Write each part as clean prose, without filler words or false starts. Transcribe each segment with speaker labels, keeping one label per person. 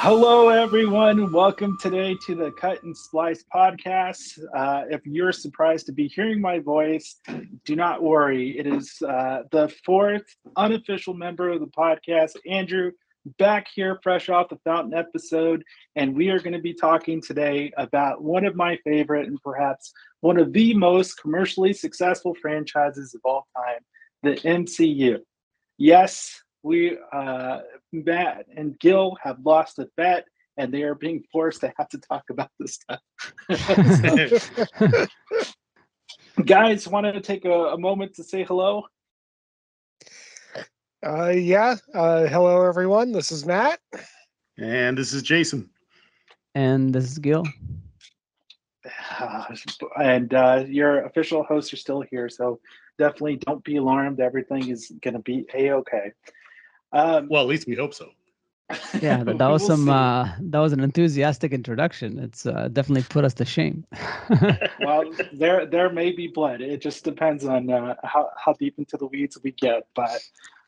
Speaker 1: Hello, everyone. Welcome today to the Cut and Splice podcast. If you're surprised to be hearing my voice, do not worry. It is the fourth unofficial member of the podcast, Andrew, back here fresh off the Fountain episode. And we are going to be talking today about one of my favorite and perhaps one of the most commercially successful franchises of all time, the MCU. Yes, Matt and Gil have lost a bet, and they are being forced to have to talk about this stuff. Guys, want to take a moment to say hello?
Speaker 2: Hello, everyone. This is Matt.
Speaker 3: And this is Jason.
Speaker 4: And this is Gil.
Speaker 1: And your official hosts are still here, so definitely don't be alarmed. Everything is going to be a-okay.
Speaker 3: Well, at least we hope so.
Speaker 4: Yeah, that was that was an enthusiastic introduction. It's definitely put us to shame.
Speaker 1: Well, there may be blood. It just depends on how deep into the weeds we get. But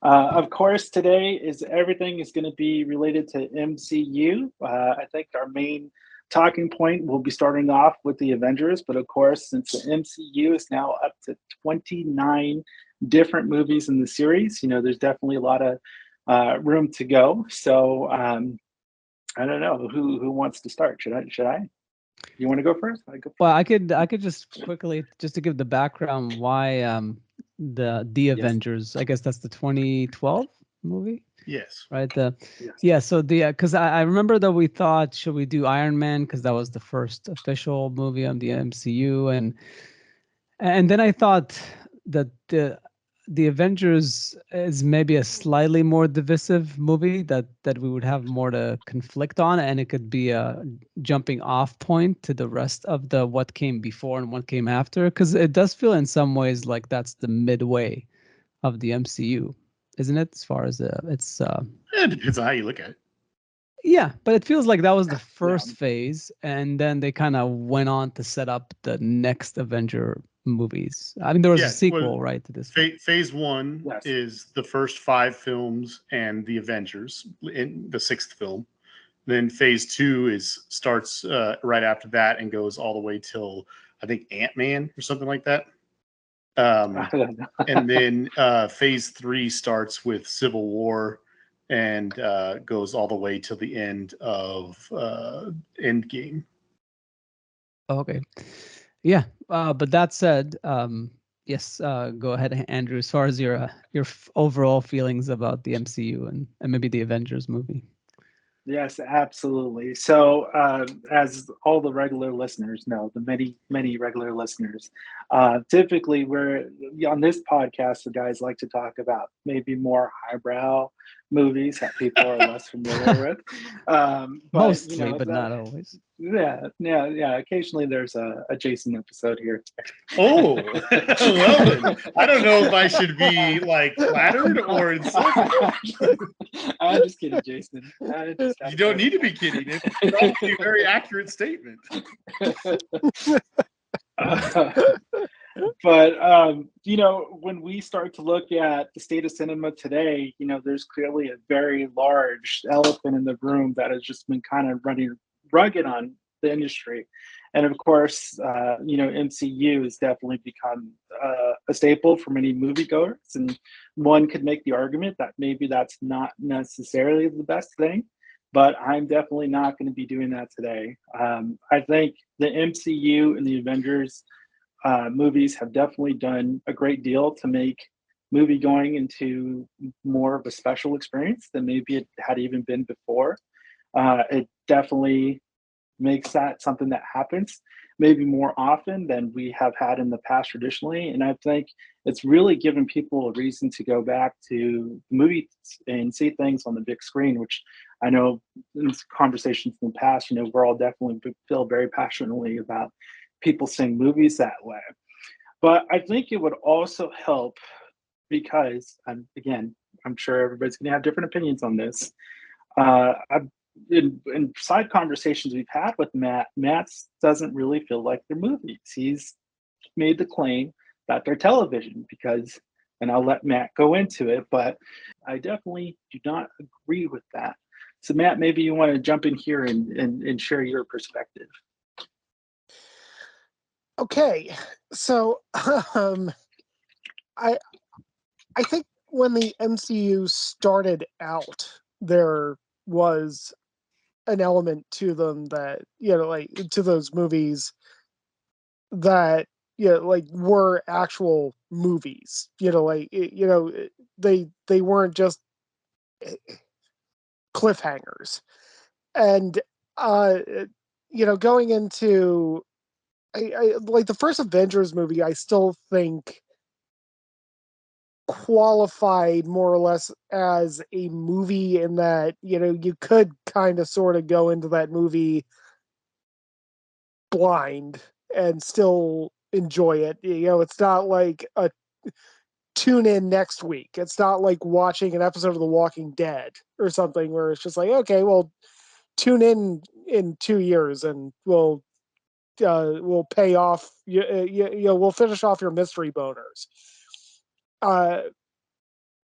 Speaker 1: of course, today everything is going to be related to MCU. I think our main talking point will be starting off with the Avengers, but of course, since the MCU is now up to 29 different movies in the series, there's definitely a lot of room to go. So I don't know who wants to start. Should I? You want to go first?
Speaker 4: Well, I could just quickly, just to give the background why the Avengers. I guess that's the 2012 movie.
Speaker 3: Yes.
Speaker 4: Right.
Speaker 1: Yes.
Speaker 4: Yeah. So because I remember that we thought, should we do Iron Man, because that was the first official movie on the MCU, and then I thought that the Avengers is maybe a slightly more divisive movie that we would have more to conflict on, and it could be a jumping off point to the rest of the what came before and what came after, because it does feel in some ways like that's the midway of the MCU, isn't it? As far as it's
Speaker 3: It depends on how you look at it.
Speaker 4: Yeah, but it feels like that was the first phase, and then they kind of went on to set up the next Avenger movies. I mean, there was a sequel, right, to this.
Speaker 3: Phase one is the first 5 films and the Avengers in the 6th film. Then phase 2 starts right after that and goes all the way till I think Ant-Man or something like that. And then phase 3 starts with Civil War and goes all the way till the end of Endgame.
Speaker 4: Okay. Yeah. But that said, yes, go ahead, Andrew, as far as your overall feelings about the MCU and maybe the Avengers movie.
Speaker 1: Yes, absolutely. So, as all the regular listeners know, the many regular listeners, typically we're on this podcast. The guys like to talk about maybe more highbrow movies that people are less familiar with. But,
Speaker 4: mostly, but not always.
Speaker 1: Yeah. Occasionally there's a Jason episode here.
Speaker 3: Oh, well, I don't know if I should be like flattered or insulted.
Speaker 1: I'm just kidding, Jason.
Speaker 3: You don't need to be kidding. It's probably a very accurate statement.
Speaker 1: But when we start to look at the state of cinema today, there's clearly a very large elephant in the room that has just been kind of running rugged on the industry. And of course, MCU has definitely become a staple for many moviegoers. And one could make the argument that maybe that's not necessarily the best thing, but I'm definitely not going to be doing that today. I think the MCU and the Avengers movies have definitely done a great deal to make movie going into more of a special experience than maybe it had even been before. It definitely makes that something that happens maybe more often than we have had in the past traditionally. And I think it's really given people a reason to go back to movies and see things on the big screen, which I know in conversations in the past, we're all definitely feel very passionately about people seeing movies that way. But I think it would also help because, again, I'm sure everybody's going to have different opinions on this. In side conversations we've had with Matt doesn't really feel like they're movies. He's made the claim that they're television because and I'll let Matt go into it, but I definitely do not agree with that. So Matt, maybe you want to jump in here and share your perspective.
Speaker 2: Okay, so I I think when the MCU started out, there was an element to them that, like, to those movies that, like, were actual movies. They weren't just cliffhangers. And going into I like the first Avengers movie, I still think qualified more or less as a movie, in that, you could kind of sort of go into that movie blind and still enjoy it. It's not like a tune in next week. It's not like watching an episode of The Walking Dead or something where it's just like, okay, well, tune in 2 years and we'll pay off. We'll finish off your mystery boners.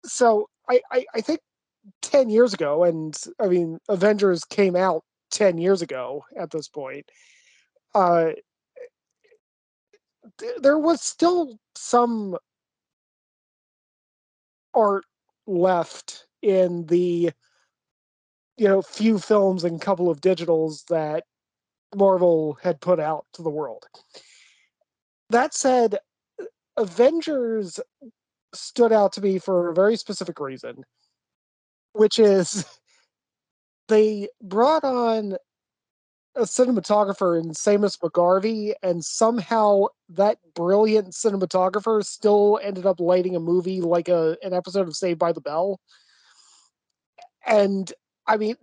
Speaker 2: So I think 10 years ago, and I mean, Avengers came out 10 years ago at this point, uh, there was still some art left in the, few films and couple of digitals that Marvel had put out to the world. That said, Avengers stood out to me for a very specific reason, which is they brought on a cinematographer in Seamus McGarvey, and somehow that brilliant cinematographer still ended up lighting a movie like an episode of Saved by the Bell. And I mean,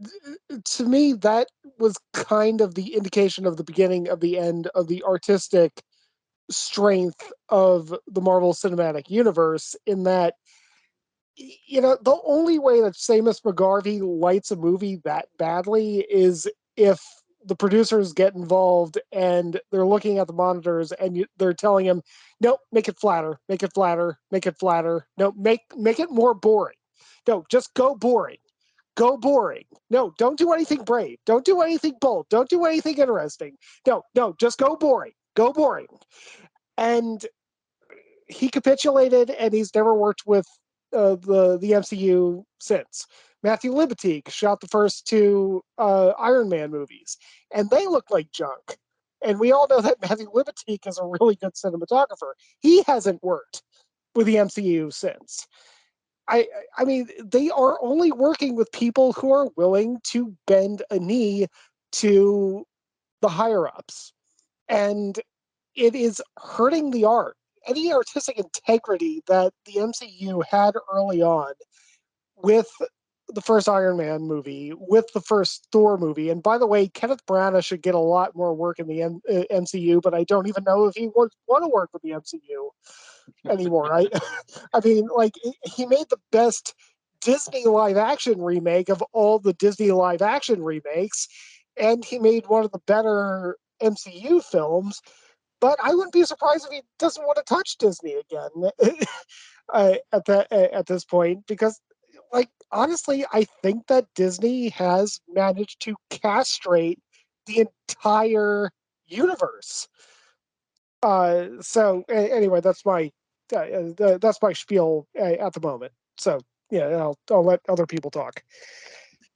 Speaker 2: to me, that was kind of the indication of the beginning of the end of the artistic strength of the Marvel Cinematic Universe, in that, the only way that Seamus McGarvey lights a movie that badly is if the producers get involved and they're looking at the monitors and they're telling him, "Nope, make it flatter, make it flatter, make it flatter. No, make it more boring. No, just go boring. Go boring. No, don't do anything brave. Don't do anything bold. Don't do anything interesting. No, just go boring. Go boring." And he capitulated, and he's never worked with the MCU since. Matthew Libatique shot the first two Iron Man movies, and they look like junk. And we all know that Matthew Libatique is a really good cinematographer. He hasn't worked with the MCU since. I mean, they are only working with people who are willing to bend a knee to the higher ups. And it is hurting the art. Any artistic integrity that the MCU had early on with the first Iron Man movie, with the first Thor movie, and by the way, Kenneth Branagh should get a lot more work in the MCU, but I don't even know if he would want to work with the MCU anymore. I mean, like, he made the best Disney live action remake of all the Disney live action remakes, and he made one of the better MCU films. But I wouldn't be surprised if he doesn't want to touch Disney again at this point, because, like, honestly, I think that Disney has managed to castrate the entire universe. Anyway, that's my spiel at the moment. So yeah, I'll let other people talk.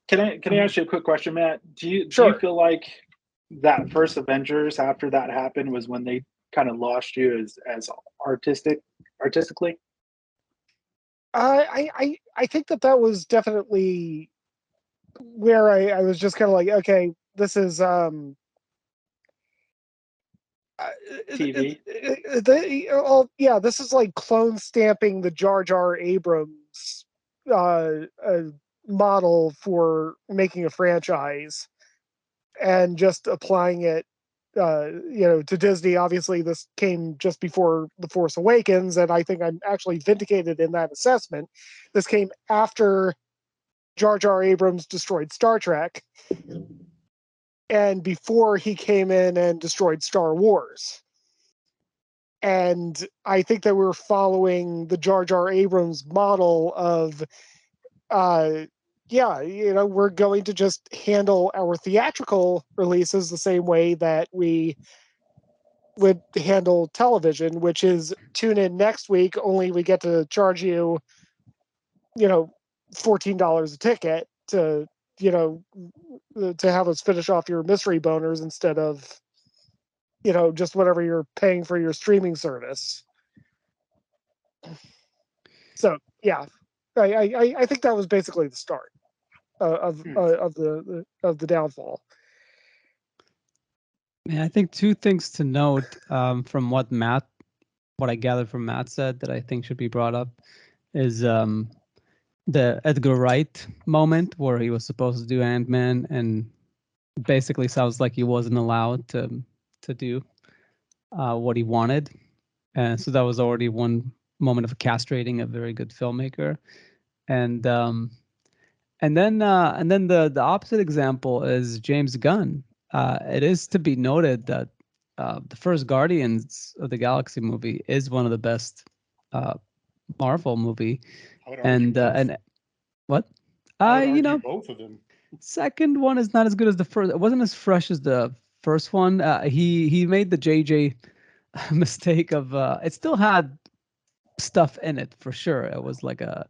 Speaker 1: Can I ask you a quick question, Matt? Do you feel like that first Avengers, after that happened, was when they kind of lost you as artistically?
Speaker 2: I think that was definitely where I was just kind of like, okay, this is
Speaker 1: TV.
Speaker 2: This is like clone stamping the Jar Jar Abrams model for making a franchise and just applying it, to Disney. Obviously, this came just before The Force Awakens, and I think I'm actually vindicated in that assessment. This came after Jar Jar Abrams destroyed Star Trek, and before he came in and destroyed Star Wars. And I think that we're following the Jar Jar Abrams model of, we're going to just handle our theatrical releases the same way that we would handle television, which is tune in next week, only we get to charge you, $14 a ticket to, to have us finish off your mystery boners instead of, just whatever you're paying for your streaming service. So yeah, I think that was basically the start of the downfall.
Speaker 4: Yeah, I think two things to note from what I gathered from Matt said that I think should be brought up is the Edgar Wright moment where he was supposed to do Ant-Man and basically sounds like he wasn't allowed to do what he wanted, and so that was already one moment of castrating a very good filmmaker, and then the opposite example is James Gunn. It is to be noted that the first Guardians of the Galaxy movie is one of the best Marvel movie, and what?
Speaker 3: I would argue both of them.
Speaker 4: Second one is not as good as the first. It wasn't as fresh as the first one. He made the JJ mistake of it still had stuff in it for sure. It was like a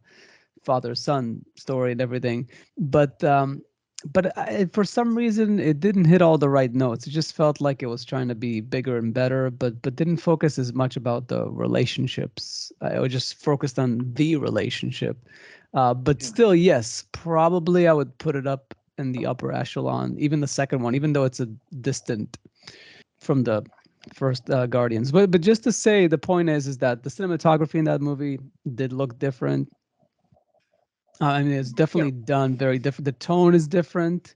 Speaker 4: father-son story and everything, but for some reason it didn't hit all the right notes. It just felt like it was trying to be bigger and better, but didn't focus as much about the relationships. It was just focused on the relationship. But still, yes, probably I would put it up in the upper echelon, even the second one, even though it's a distant from the first Guardians. But just to say, the point is that the cinematography in that movie did look different. I mean, it's definitely done very different. The tone is different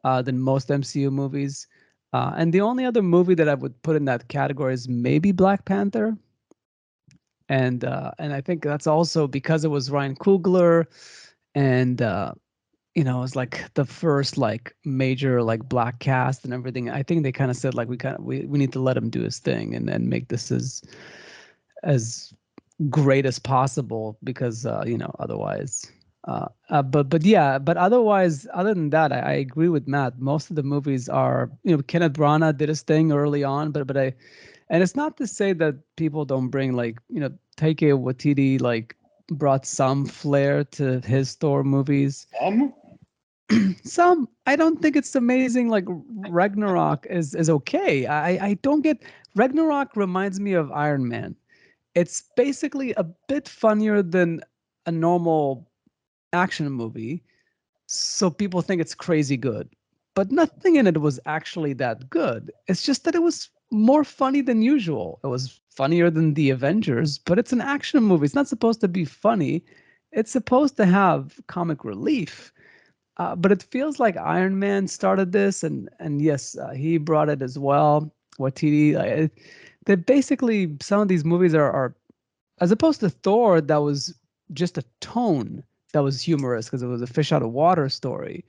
Speaker 4: than most MCU movies. And the only other movie that I would put in that category is maybe Black Panther. And I think that's also because it was Ryan Coogler, and it was like the first like major like black cast and everything. I think they kind of said like we need to let him do his thing and then make this as great as possible because otherwise. But otherwise, other than that, I agree with Matt. Most of the movies are, Kenneth Branagh did his thing early on, and it's not to say that people don't bring like, Taika Waititi like brought some flair to his Thor movies. Some. I don't think it's amazing. Like Ragnarok is okay. I don't get. Ragnarok reminds me of Iron Man. It's basically a bit funnier than a normal action movie, so people think it's crazy good. But nothing in it was actually that good. It's just that it was more funny than usual. It was funnier than the Avengers, but it's an action movie. It's not supposed to be funny. It's supposed to have comic relief. But it feels like Iron Man started this, and yes, he brought it as well. Waititi, they basically, some of these movies are as opposed to Thor, that was just a tone that was humorous because it was a fish out of water story.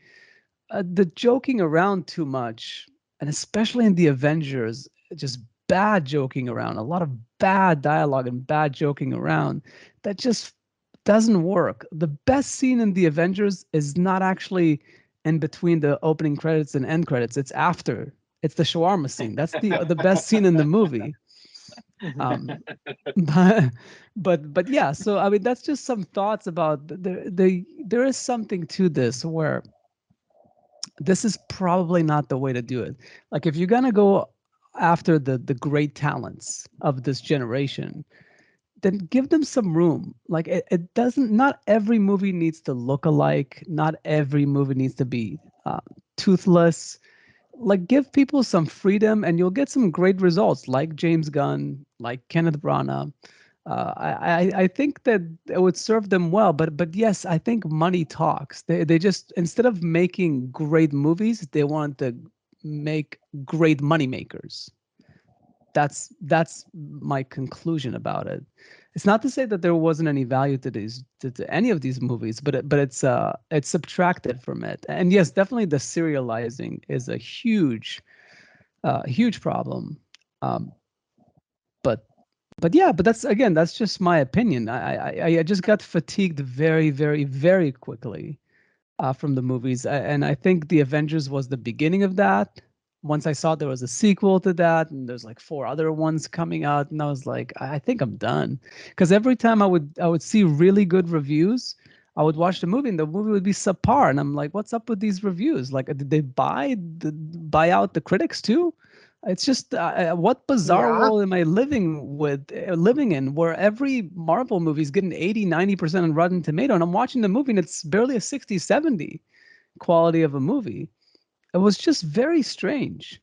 Speaker 4: The joking around too much, and especially in the Avengers, just bad joking around, a lot of bad dialogue and bad joking around that just doesn't work. The best scene in the Avengers is not actually in between the opening credits and end credits. It's after. It's the shawarma scene. That's the best scene in the movie. But yeah, so I mean that's just some thoughts about there is something to this where this is probably not the way to do it. Like if you're gonna go after the great talents of this generation, then give them some room. Like it doesn't, not every movie needs to look alike, not every movie needs to be toothless. Like give people some freedom and you'll get some great results like James Gunn, like Kenneth Branagh. I think that it would serve them well, but yes, I think money talks. They just, instead of making great movies, they want to make great money makers. That's my conclusion about it. It's not to say that there wasn't any value to these to any of these movies, but it's subtracted from it. And yes, definitely the serializing is a huge problem. But but yeah, but that's just my opinion. I just got fatigued very, very, very quickly from the movies, and I think the Avengers was the beginning of that. Once I saw there was a sequel to that, and there's like 4 other ones coming out, and I was like, I think I'm done. Because every time I would see really good reviews, I would watch the movie, and the movie would be subpar, and I'm like, what's up with these reviews? Like, did they buy out the critics too? It's just what bizarre
Speaker 2: Yeah.
Speaker 4: world am I living in, where every Marvel movie is getting 80-90% on Rotten Tomato, and I'm watching the movie and it's barely a 60-70 quality of a movie. It was just very strange.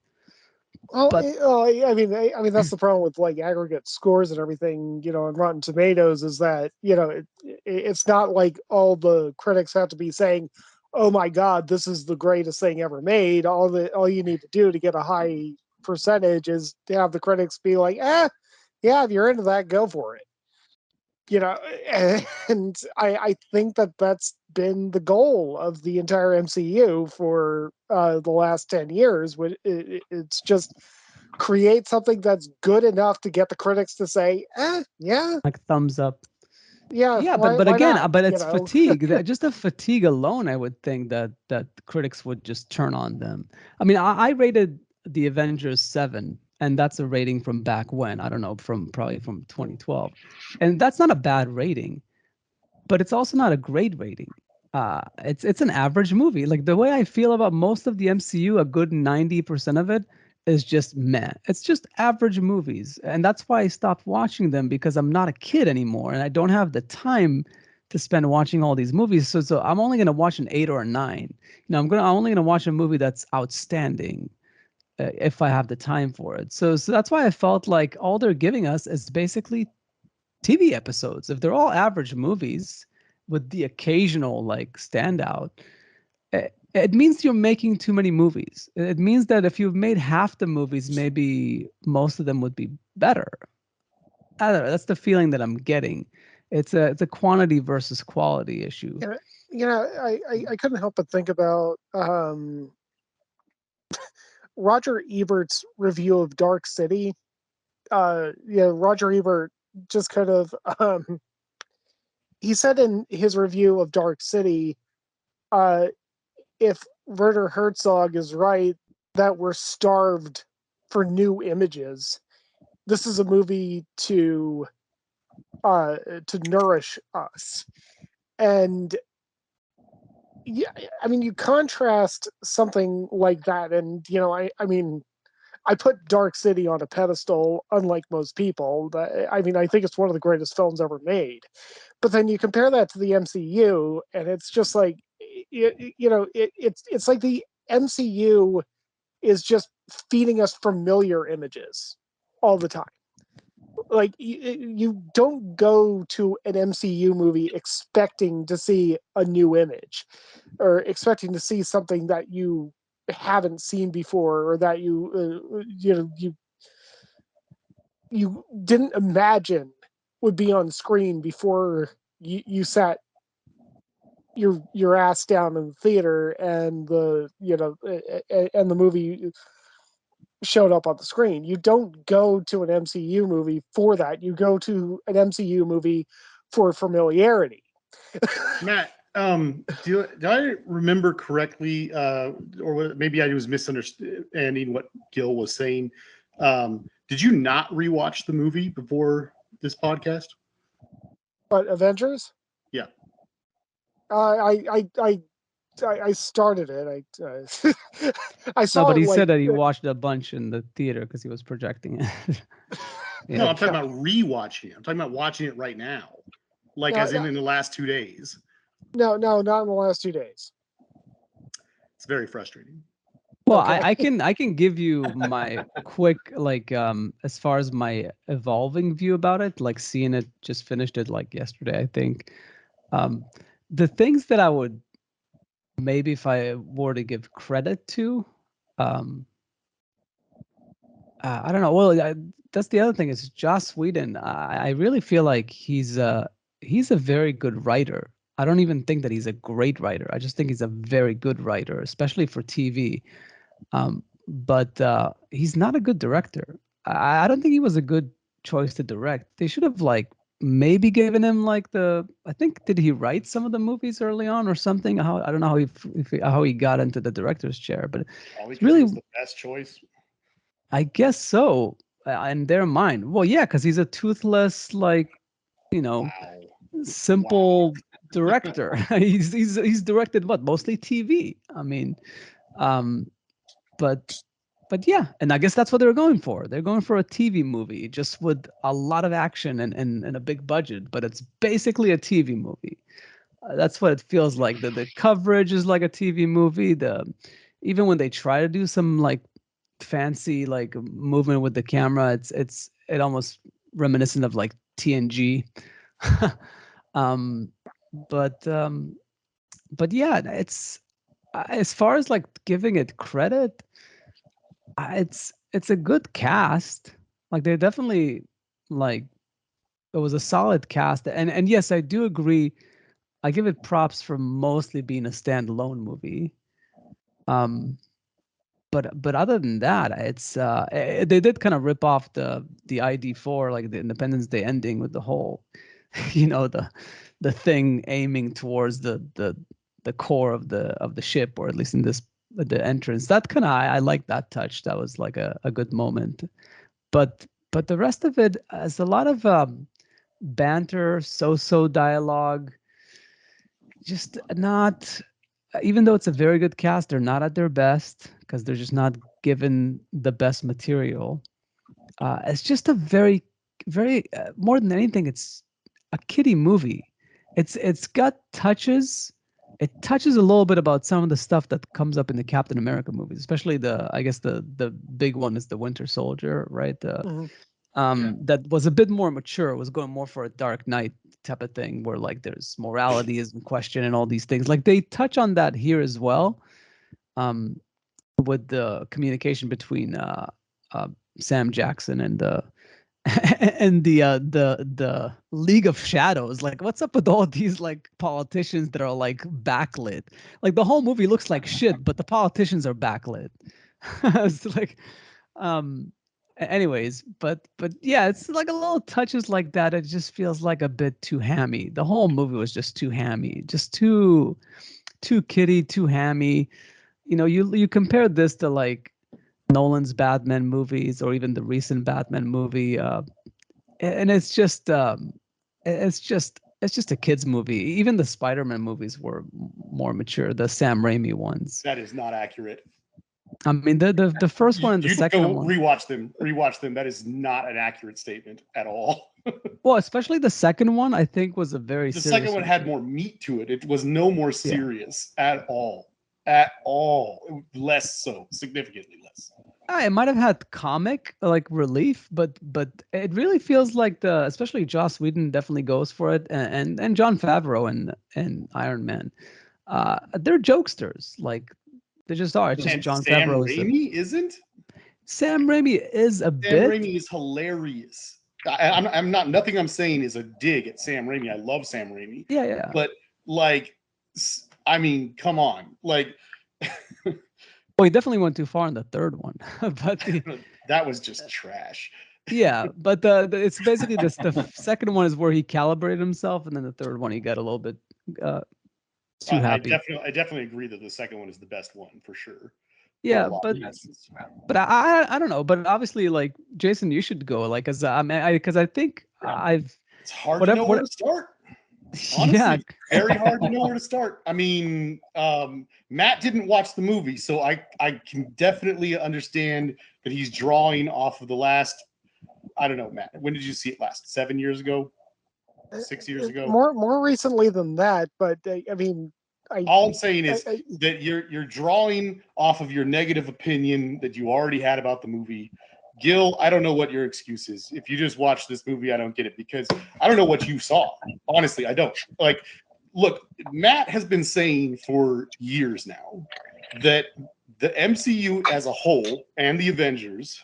Speaker 2: Well,
Speaker 4: But
Speaker 2: I mean that's the problem with like aggregate scores and everything, you know, on Rotten Tomatoes is that, you know, it's not like all the critics have to be saying, "Oh my God, this is the greatest thing ever made." All you need to do to get a high percentage is to have the critics be like, yeah, if you're into that, go for it." You know, and I think that that's been the goal of the entire MCU for the last 10 years. It's just create something that's good enough to get the critics to say, yeah,
Speaker 4: like thumbs up.
Speaker 2: yeah,
Speaker 4: Yeah, but
Speaker 2: why
Speaker 4: again,
Speaker 2: not?
Speaker 4: but
Speaker 2: You
Speaker 4: it's
Speaker 2: know,
Speaker 4: fatigue. Just the fatigue alone, I would think that critics would just turn on them. I mean, I rated the Avengers 7, and that's a rating from back when, I don't know, probably from 2012, and that's not a bad rating, but it's also not a great rating. It's an average movie. Like the way I feel about most of the MCU, a good 90% of it is just meh. It's just average movies, and that's why I stopped watching them, because I'm not a kid anymore, and I don't have the time to spend watching all these movies. So I'm only gonna watch an 8 or a 9. I'm only gonna watch a movie that's outstanding if I have the time for it. So that's why I felt like all they're giving us is basically TV episodes. If they're all average movies with the occasional like standout, it means you're making too many movies. It means that if you've made half the movies, maybe most of them would be better. I don't know. That's the feeling that I'm getting. It's a quantity versus quality issue.
Speaker 2: I couldn't help but think about Roger Ebert's review of Dark City. Roger Ebert just kind of he said in his review of Dark City, uh, if Werner Herzog is right, that we're starved for new images. This is a movie to nourish us. And yeah, I mean, you contrast something like that, and I mean, I put Dark City on a pedestal, unlike most people. I mean, I think it's one of the greatest films ever made. But then you compare that to the MCU, and it's just like, it's like the MCU is just feeding us familiar images all the time. Like you don't go to an MCU movie expecting to see a new image or expecting to see something that you haven't seen before or that you didn't imagine would be on screen before you sat your ass down in the theater and the movie showed up on the screen. You don't go to an MCU movie for that. You go to an MCU movie for familiarity.
Speaker 3: Matt, do I remember correctly, or maybe I was misunderstanding what Gil was saying? Did you not rewatch the movie before this podcast?
Speaker 2: But Avengers?
Speaker 3: Yeah.
Speaker 2: I started it. I
Speaker 4: No,
Speaker 2: saw
Speaker 4: but
Speaker 2: it
Speaker 4: he
Speaker 2: like
Speaker 4: said that he watched a bunch in the theater because he was projecting it. Yeah.
Speaker 3: No, I'm talking about rewatching it. I'm talking about watching it right now, like as in the last 2 days.
Speaker 2: No, not in the last 2 days.
Speaker 3: It's very frustrating.
Speaker 4: Well,
Speaker 2: Okay.
Speaker 4: I can give you my quick like as far as my evolving view about it, like seeing it, just finished it like yesterday, I think. Um the things that I would maybe, if I were to give credit to, um I don't know. Well, that's the other thing is Joss Whedon. I really feel like he's a very good writer. I don't even think that he's a great writer. I just think he's a very good writer, especially for TV. But he's not a good director. I don't think he was a good choice to direct. They should have like maybe given him like I think, did he write some of the movies early on or something? I don't know how he got into the director's chair, but
Speaker 3: Probably
Speaker 4: it's
Speaker 3: because he
Speaker 4: really,
Speaker 3: was the best choice.
Speaker 4: I guess so, in their mind. Well, yeah, because he's a toothless, like,
Speaker 3: Wow.
Speaker 4: simple director. He's directed what, mostly TV. I mean, but yeah, and I guess that's what they're going for. They're going for a TV movie, just with a lot of action and a big budget, but it's basically a TV movie. That's what it feels like. The coverage is like a TV movie. Even when they try to do some like fancy like movement with the camera, it almost reminiscent of like TNG. um, but yeah, it's as far as like giving it credit, it's a good cast. Like they definitely like it was a solid cast, and yes, I do agree. I give it props for mostly being a standalone movie. But other than that, they did kind of rip off the ID4, like the Independence Day ending with the whole, the thing aiming towards the core of the ship, or at least in the entrance. That kind of I like that touch. That was like a good moment. But the rest of it is a lot of banter, so dialogue, just not, even though it's a very good cast, they're not at their best because they're just not given the best material. It's just a very, very more than anything, it's a kiddie movie. It's got touches. It touches a little bit about some of the stuff that comes up in the Captain America movies, especially I guess the big one is the Winter Soldier, right? That was a bit more mature. It was going more for a Dark Knight type of thing, where like there's morality is in question and all these things. Like they touch on that here as well, with the communication between Sam Jackson and and the League of Shadows. Like, what's up with all these like politicians that are like backlit? Like the whole movie looks like shit, but the politicians are backlit. It's like, anyways, but yeah, it's like a little touches like that. It just feels like a bit too hammy. The whole movie was just too hammy, just too kiddie, too hammy. You compare this to like Nolan's Batman movies or even the recent Batman movie, and it's just a kids movie. Even the Spider-Man movies were more mature, the Sam Raimi ones.
Speaker 3: That is not accurate.
Speaker 4: I mean, the first one and the
Speaker 3: You
Speaker 4: second
Speaker 3: go
Speaker 4: one.
Speaker 3: rewatch them. That is not an accurate statement at all.
Speaker 4: Well, especially the second one, I think was a very
Speaker 3: The
Speaker 4: serious
Speaker 3: second one
Speaker 4: movie.
Speaker 3: had more meat to it. It was no more serious at all. At all. Less so, significantly less.
Speaker 4: It might have had comic like relief, but it really feels like especially Joss Whedon definitely goes for it, and Jon Favreau and Iron Man, they're jokesters. Like they just are. It's just
Speaker 3: And
Speaker 4: Jon
Speaker 3: Sam
Speaker 4: Favreau
Speaker 3: Raimi isn't.
Speaker 4: Sam Raimi is a
Speaker 3: Sam
Speaker 4: bit.
Speaker 3: Raimi is hilarious. I'm not. Nothing I'm saying is a dig at Sam Raimi. I love Sam Raimi.
Speaker 4: Yeah.
Speaker 3: But like, I mean, come on, like.
Speaker 4: Well, he definitely went too far in the third one, but
Speaker 3: that was just trash.
Speaker 4: Yeah, but it's basically this. The second one is where he calibrated himself, and then the third one he got a little bit too happy.
Speaker 3: I definitely agree that the second one is the best one for sure.
Speaker 4: Yeah, but I don't know. But obviously, like Jason, you should go. Like, because I think
Speaker 3: It's hard to know where to start. Honestly,
Speaker 4: yeah,
Speaker 3: very hard to know where to start. I mean, Matt didn't watch the movie, so I can definitely understand that he's drawing off of the last. I don't know, Matt. When did you see it last? 7 years ago? 6 years ago?
Speaker 2: More recently than that, but I mean,
Speaker 3: all I'm saying is that you're drawing off of your negative opinion that you already had about the movie. Gil, I don't know what your excuse is. If you just watched this movie, I don't get it because I don't know what you saw. Honestly, I don't. Like, look, Matt has been saying for years now that the MCU as a whole and the Avengers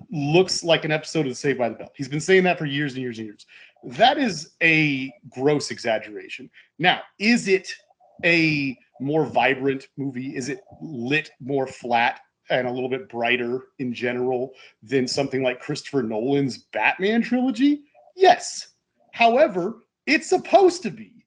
Speaker 3: looks like an episode of Saved by the Bell. He's been saying that for years and years and years. That is a gross exaggeration. Now, is it a more vibrant movie? Is it lit more flat and a little bit brighter in general than something like Christopher Nolan's Batman trilogy? Yes. However, it's supposed to be.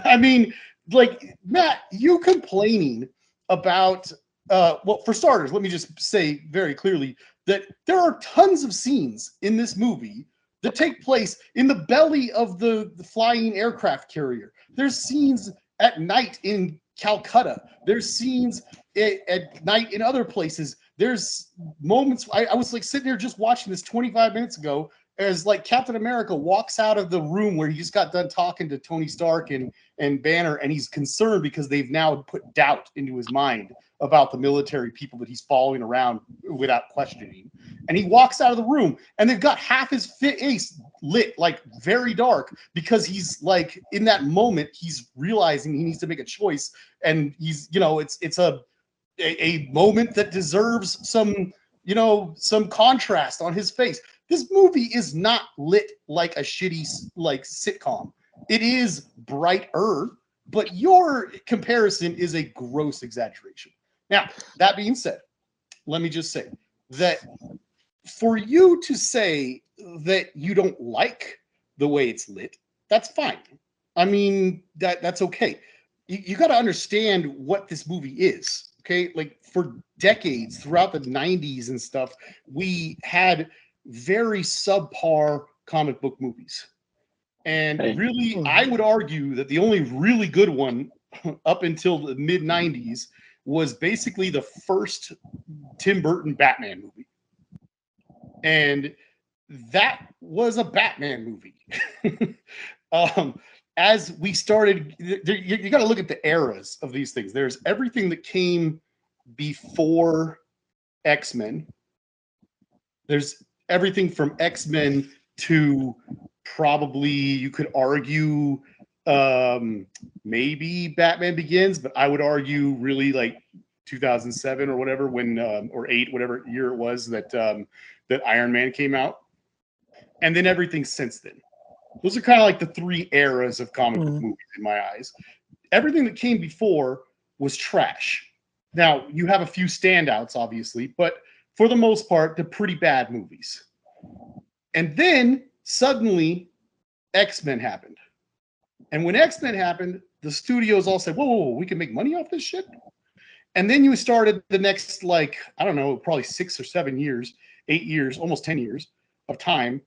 Speaker 3: I mean, like, Matt, you complaining about, well, for starters, let me just say very clearly that there are tons of scenes in this movie that take place in the belly of the flying aircraft carrier. There's scenes at night in Calcutta. There's scenes at night in other places. There's moments, I was like sitting there just watching this 25 minutes ago as like Captain America walks out of the room where he just got done talking to Tony Stark and Banner, and he's concerned because they've now put doubt into his mind about the military people that he's following around without questioning. And he walks out of the room and they've got half his face lit, like very dark, because he's like, in that moment, he's realizing he needs to make a choice. And he's, you know, it's a moment that deserves some, you know, some contrast on his face. This movie is not lit like a shitty like sitcom. It is brighter, but your comparison is a gross exaggeration. Now, that being said, let me just say that for you to say that you don't like the way it's lit, that's fine. I mean, that's okay. You got to understand what this movie is. Okay, like for decades throughout the 90s and stuff, we had very subpar comic book movies. And really, I would argue that the only really good one up until the mid 90s was basically the first Tim Burton Batman movie. And that was a Batman movie. As we started, you got to look at the eras of these things. There's everything that came before X-Men. There's everything from X-Men to probably, you could argue, maybe Batman Begins, but I would argue really like 2007 or whatever, when or 8, whatever year it was that that Iron Man came out, and then everything since then. Those are kind of like the 3 eras of comic book movies in my eyes. Everything that came before was trash. Now, you have a few standouts, obviously, but for the most part, they're pretty bad movies. And then suddenly, X-Men happened. And when X-Men happened, the studios all said, whoa, we can make money off this shit? And then you started the next, like, I don't know, probably 6 or 7 years, 8 years, almost 10 years of time,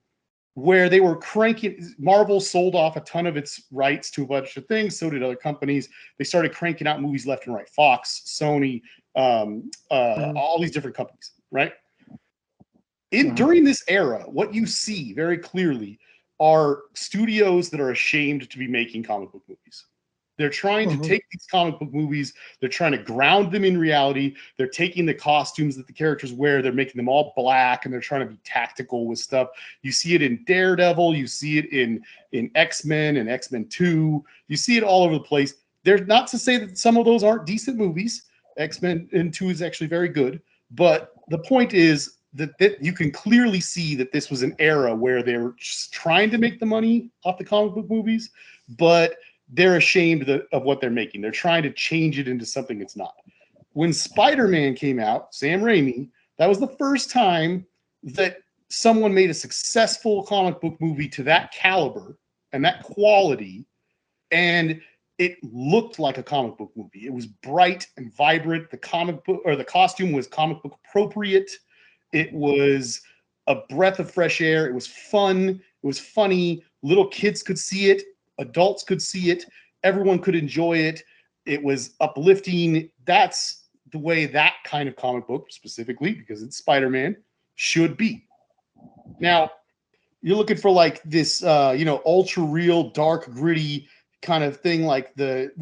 Speaker 3: where they were cranking. Marvel sold off a ton of its rights to a bunch of things. So did other companies. They started cranking out movies left and right. Fox, Sony, all these different companies, right? During this era, what you see very clearly are studios that are ashamed to be making comic book movies. They're trying to take these comic book movies, they're trying to ground them in reality. They're taking the costumes that the characters wear, they're making them all black, and they're trying to be tactical with stuff. You see it in Daredevil, you see it in X-Men and X-Men 2. You see it all over the place. They're not to say that some of those aren't decent movies. X-Men 2 is actually very good. But the point is that you can clearly see that this was an era where they were just trying to make the money off the comic book movies, but they're ashamed of what they're making. They're trying to change it into something it's not. When Spider-Man came out, Sam Raimi, that was the first time that someone made a successful comic book movie to that caliber and that quality, and it looked like a comic book movie. It was bright and vibrant. The comic book, or the costume, was comic book appropriate. It was a breath of fresh air. It was fun. It was funny. Little kids could see it. Adults could see it. Everyone could enjoy it. It was uplifting. That's the way that kind of comic book, specifically because it's Spider-Man, should be. Now, you're looking for like this, ultra real, dark, gritty kind of thing, like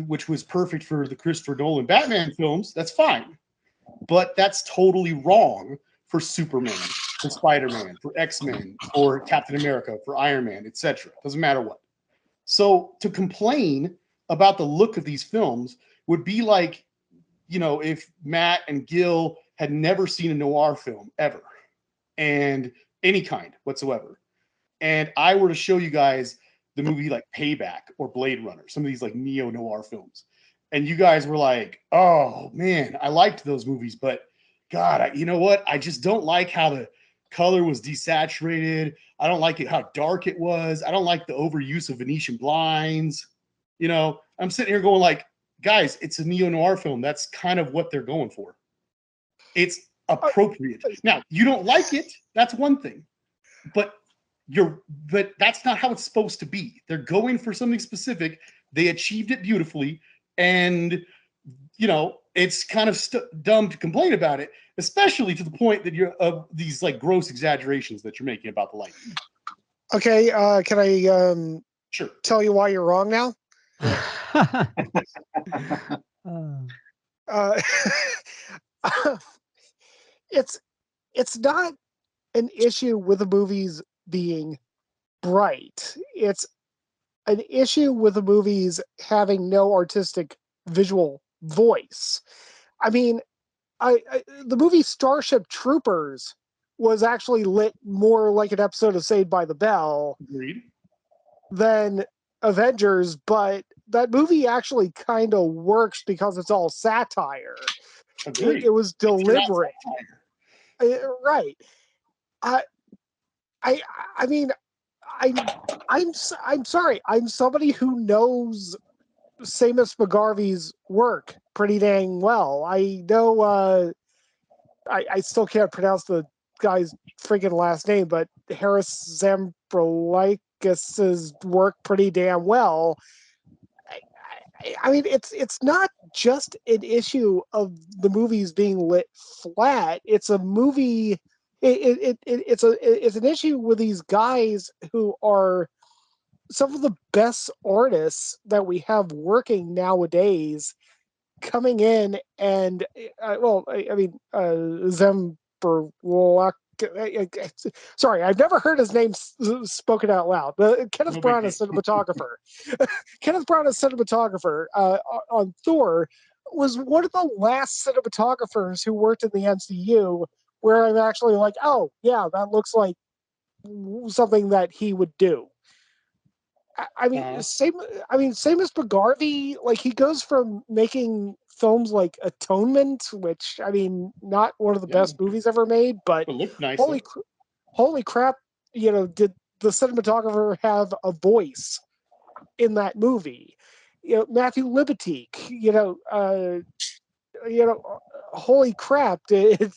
Speaker 3: which was perfect for the Christopher Nolan Batman films. That's fine, but that's totally wrong for Superman, for Spider-Man, for X-Men, for Captain America, for Iron Man, etc. Doesn't matter what. So to complain about the look of these films would be like, if Matt and Gil had never seen a noir film ever, and any kind whatsoever, and I were to show you guys the movie like Payback or Blade Runner, some of these like neo-noir films, and you guys were like, oh man, I liked those movies, but God, you know what? I just don't like how the color was desaturated. I don't like it how dark it was. I don't like the overuse of Venetian blinds. You know, I'm sitting here going like, guys, it's a neo-noir film. That's kind of what they're going for. It's appropriate. Now, you don't like it. That's one thing. But that's not how it's supposed to be. They're going for something specific. They achieved it beautifully. And, you know, it's kind of dumb to complain about it, especially to the point that you're of these like gross exaggerations that you're making about the light.
Speaker 2: Okay, can I
Speaker 3: Sure.
Speaker 2: tell you why you're wrong now? Uh, it's not an issue with the movies being bright. It's an issue with the movies having no artistic visual voice. I mean, the movie Starship Troopers was actually lit more like an episode of Saved by the Bell
Speaker 3: Agreed.
Speaker 2: than Avengers, but that movie actually kind of works because it's all satire. It was deliberate. Right. I mean, I'm sorry. I'm somebody who knows Seamus McGarvey's work pretty dang well. I know. I still can't pronounce the guy's freaking last name, but Harris Zambrolakis's work pretty damn well. I mean, it's not just an issue of the movies being lit flat. It's a movie. It's an issue with these guys who are some of the best artists that we have working nowadays coming in and Zemberlak. Sorry, I've never heard his name spoken out loud. Kenneth Branagh, cinematographer. Kenneth Branagh, cinematographer on Thor, was one of the last cinematographers who worked in the MCU where I'm actually like, oh yeah, that looks like something that he would do. Same as McGarvey. Like, he goes from making films like Atonement, which not one of the best movies ever made, but
Speaker 3: it looked nice.
Speaker 2: Holy crap! Did the cinematographer have a voice in that movie? Matthew Libatique. Holy crap! Did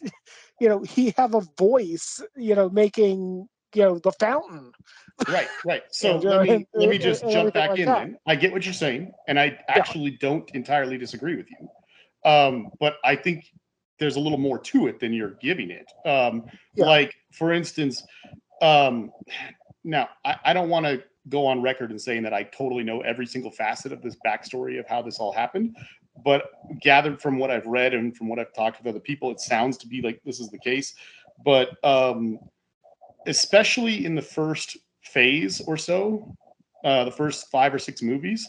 Speaker 2: he have a voice? Making The Fountain.
Speaker 3: Right. So let me just jump back in then. I get what you're saying, and I actually don't entirely disagree with you. But I think there's a little more to it than you're giving it. Like, for instance, now I don't want to go on record and saying that I totally know every single facet of this backstory of how this all happened, but gathered from what I've read and from what I've talked with other people, it sounds to be like this is the case. But especially in the first phase or so, the first 5 or 6 movies,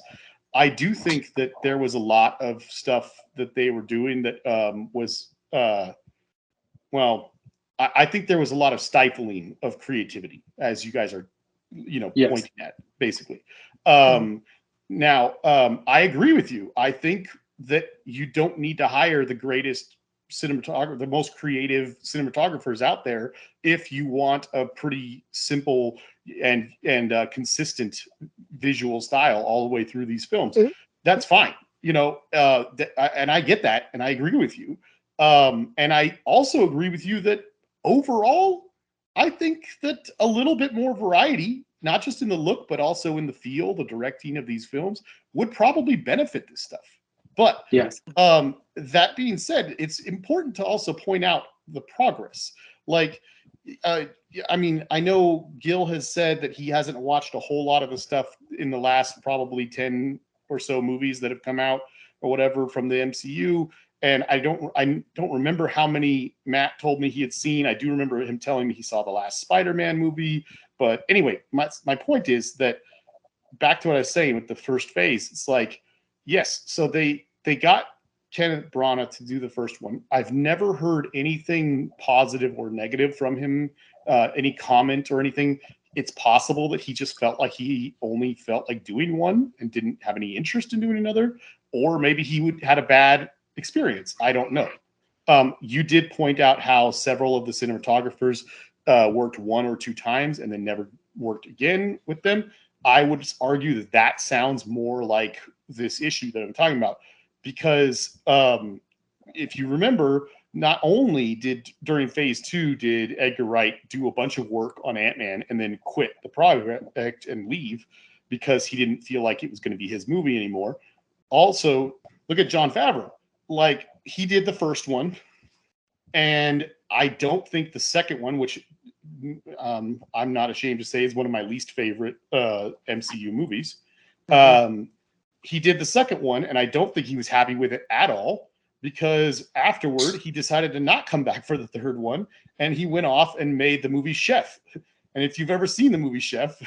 Speaker 3: I do think that there was a lot of stuff that they were doing that I think there was a lot of stifling of creativity, as you guys are, pointing at, basically. Now, I agree with you. I think that you don't need to hire the greatest cinematographer, the most creative cinematographers out there, if you want a pretty simple and consistent visual style all the way through these films. That's fine, and I get that, and I agree with you. And I also agree with you that overall, I think that a little bit more variety, not just in the look, but also in the feel, the directing of these films, would probably benefit this stuff. But
Speaker 1: yes,
Speaker 3: that being said, it's important to also point out the progress. Like, I know Gil has said that he hasn't watched a whole lot of the stuff in the last probably 10 or so movies that have come out or whatever from the MCU. And I don't remember how many Matt told me he had seen. I do remember him telling me he saw the last Spider-Man movie. But anyway, my point is that, back to what I was saying with the first phase, it's like, yes, so they got Kenneth Branagh to do the first one. I've never heard anything positive or negative from him, any comment or anything. It's possible that he just felt like he only felt like doing one and didn't have any interest in doing another, or maybe he had a bad experience. I don't know. You did point out how several of the cinematographers worked 1 or 2 times and then never worked again with them. I would argue that that sounds more like this issue that I'm talking about, because if you remember, not only did during phase 2 did Edgar Wright do a bunch of work on Ant-Man and then quit the project and leave because he didn't feel like it was going to be his movie anymore. Also, look at Jon Favreau. Like, he did the first one, and I don't think the second one, which I'm not ashamed to say is one of my least favorite MCU movies. He did the second one, and I don't think he was happy with it at all, because afterward he decided to not come back for the third one, and he went off and made the movie Chef. And if you've ever seen the movie Chef,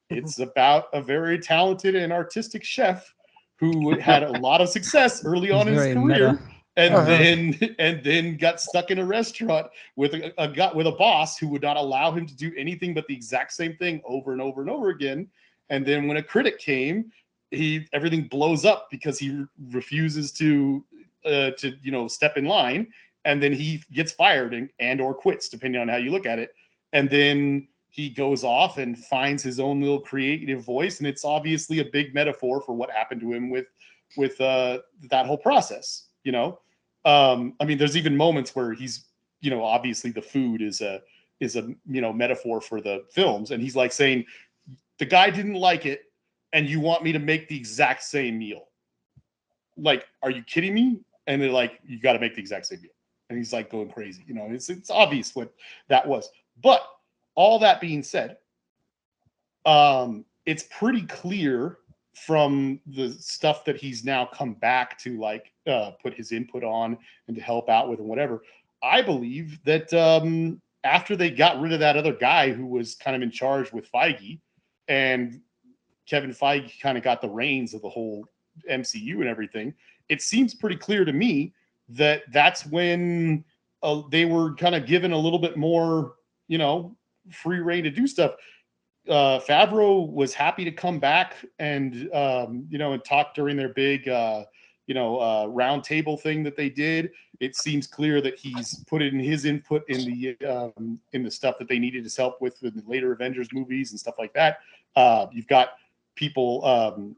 Speaker 3: it's about a very talented and artistic chef who had a lot of success early on in his career, and then got stuck in a restaurant with a boss who would not allow him to do anything but the exact same thing over and over and over again. And then when a critic came, everything blows up because he refuses to step in line, and then he gets fired and or quits, depending on how you look at it. And then he goes off and finds his own little creative voice, and it's obviously a big metaphor for what happened to him with that whole process. I mean, there's even moments where he's, obviously the food is a metaphor for the films, and he's like saying, the guy didn't like it, and you want me to make the exact same meal? Like, are you kidding me? And they're like, you got to make the exact same meal. And he's like going crazy. It's obvious what that was. But all that being said, it's pretty clear from the stuff that he's now come back to put his input on and to help out with and whatever. I believe that after they got rid of that other guy who was kind of in charge with Feige, and Kevin Feige kind of got the reins of the whole MCU and everything, it seems pretty clear to me that that's when they were kind of given a little bit more, free reign to do stuff. Favreau was happy to come back and and talk during their big round table thing that they did. It seems clear that he's put in his input in the stuff that they needed his help with in the later Avengers movies and stuff like that. You've got people,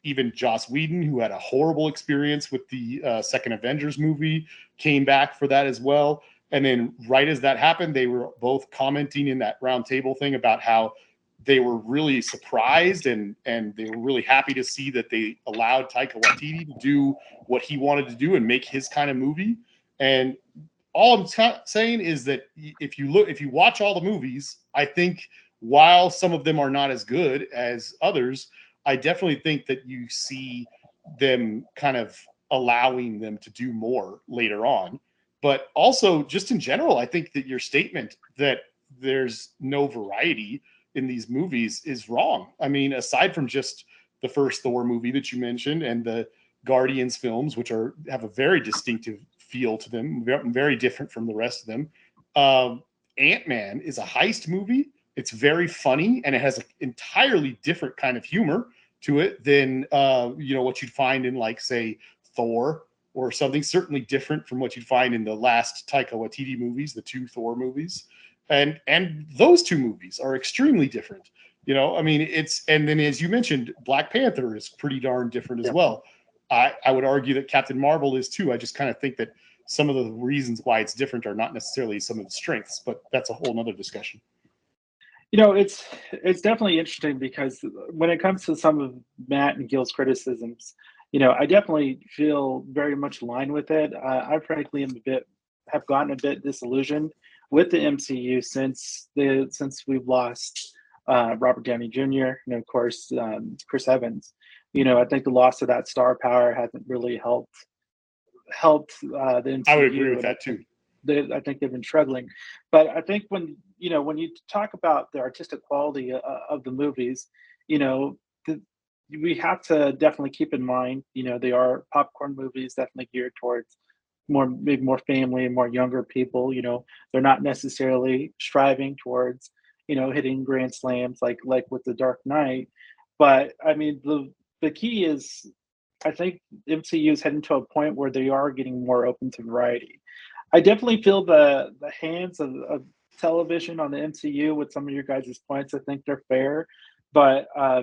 Speaker 3: even Joss Whedon, who had a horrible experience with the second Avengers movie, came back for that as well. And then right as that happened, they were both commenting in that round table thing about how they were really surprised and they were really happy to see that they allowed Taika Waititi to do what he wanted to do and make his kind of movie. And all I'm saying is that if you watch all the movies, I think while some of them are not as good as others, I definitely think that you see them kind of allowing them to do more later on. But also, just in general, I think that your statement that there's no variety in these movies is wrong. I mean, aside from just the first Thor movie that you mentioned and the Guardians films, which have a very distinctive feel to them, very different from the rest of them. Ant-Man is a heist movie. It's very funny, and it has an entirely different kind of humor to it than what you'd find in, like, say, Thor, or something certainly different from what you'd find in the last Taika Waititi movies, the 2 Thor movies. And those 2 movies are extremely different. I mean, and then as you mentioned, Black Panther is pretty darn different as well. I would argue that Captain Marvel is too. I just kind of think that some of the reasons why it's different are not necessarily some of the strengths, but that's a whole nother discussion.
Speaker 1: It's definitely interesting because when it comes to some of Matt and Gil's criticisms, I definitely feel very much aligned with it. I frankly have gotten a bit disillusioned with the MCU since we've lost Robert Downey Jr. and of course Chris Evans. I think the loss of that star power hasn't really helped the MCU.
Speaker 3: I would agree with that too.
Speaker 1: I think they've been struggling, but I think when you talk about the artistic quality of the movies, we have to definitely keep in mind, they are popcorn movies, definitely geared towards maybe more family and more younger people. They're not necessarily striving towards, hitting grand slams like with The Dark Knight. But I mean, the key is I think MCU is heading to a point where they are getting more open to variety. I definitely feel the hands of television on the MCU with some of your guys' points. I think they're fair, but I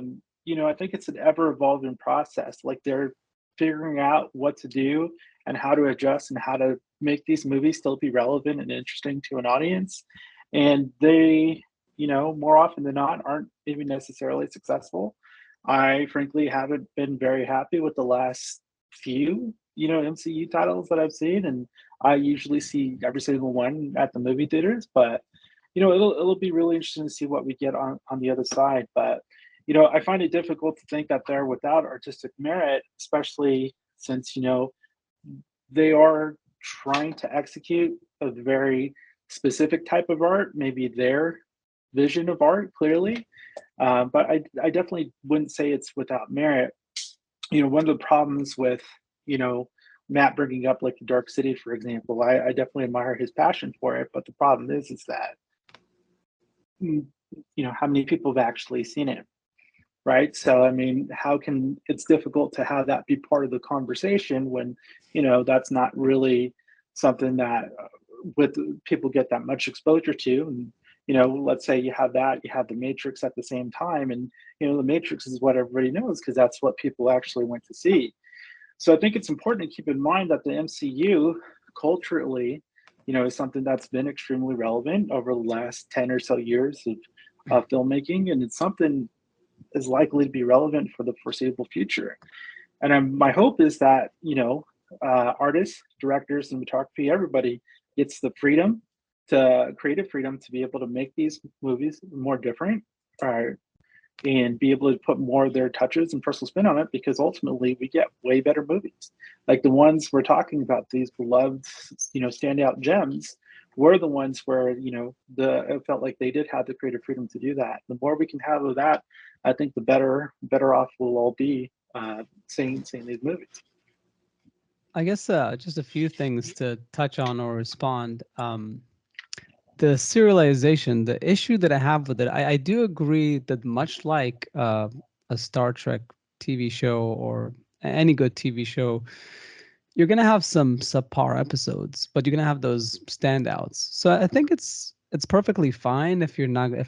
Speaker 1: think it's an ever evolving process. Like they're figuring out what to do and how to adjust and how to make these movies still be relevant and interesting to an audience. And they, more often than not, aren't even necessarily successful. I frankly haven't been very happy with the last few, MCU titles that I've seen, and I usually see every single one at the movie theaters. But it'll be really interesting to see what we get on the other side. But I find it difficult to think that they're without artistic merit, especially since they are trying to execute a very specific type of art, maybe their vision of art clearly. But I definitely wouldn't say it's without merit. One of the problems with, Matt bringing up like the Dark City, for example, I definitely admire his passion for it. But the problem is that, how many people have actually seen it? Right. So, I mean, it's difficult to have that be part of the conversation when, that's not really something that with people get that much exposure to. And, let's say you have the Matrix at the same time. And, the Matrix is what everybody knows because that's what people actually went to see. So I think it's important to keep in mind that the MCU culturally, is something that's been extremely relevant over the last 10 or so years of filmmaking. And it's something is likely to be relevant for the foreseeable future. And my hope is that, artists, directors, cinematography, everybody gets the creative freedom to be able to make these movies more different and be able to put more of their touches and personal spin on it, because ultimately we get way better movies. Like the ones we're talking about, these beloved, standout gems, were the ones where, it felt like they did have the creative freedom to do that. The more we can have of that, I think the better off we'll all be seeing these movies.
Speaker 4: I guess just a few things to touch on or respond. The serialization, the issue that I have with it, I do agree that much like a Star Trek TV show or any good TV show, you're going to have some subpar episodes, but you're going to have those standouts. So I think it's perfectly fine if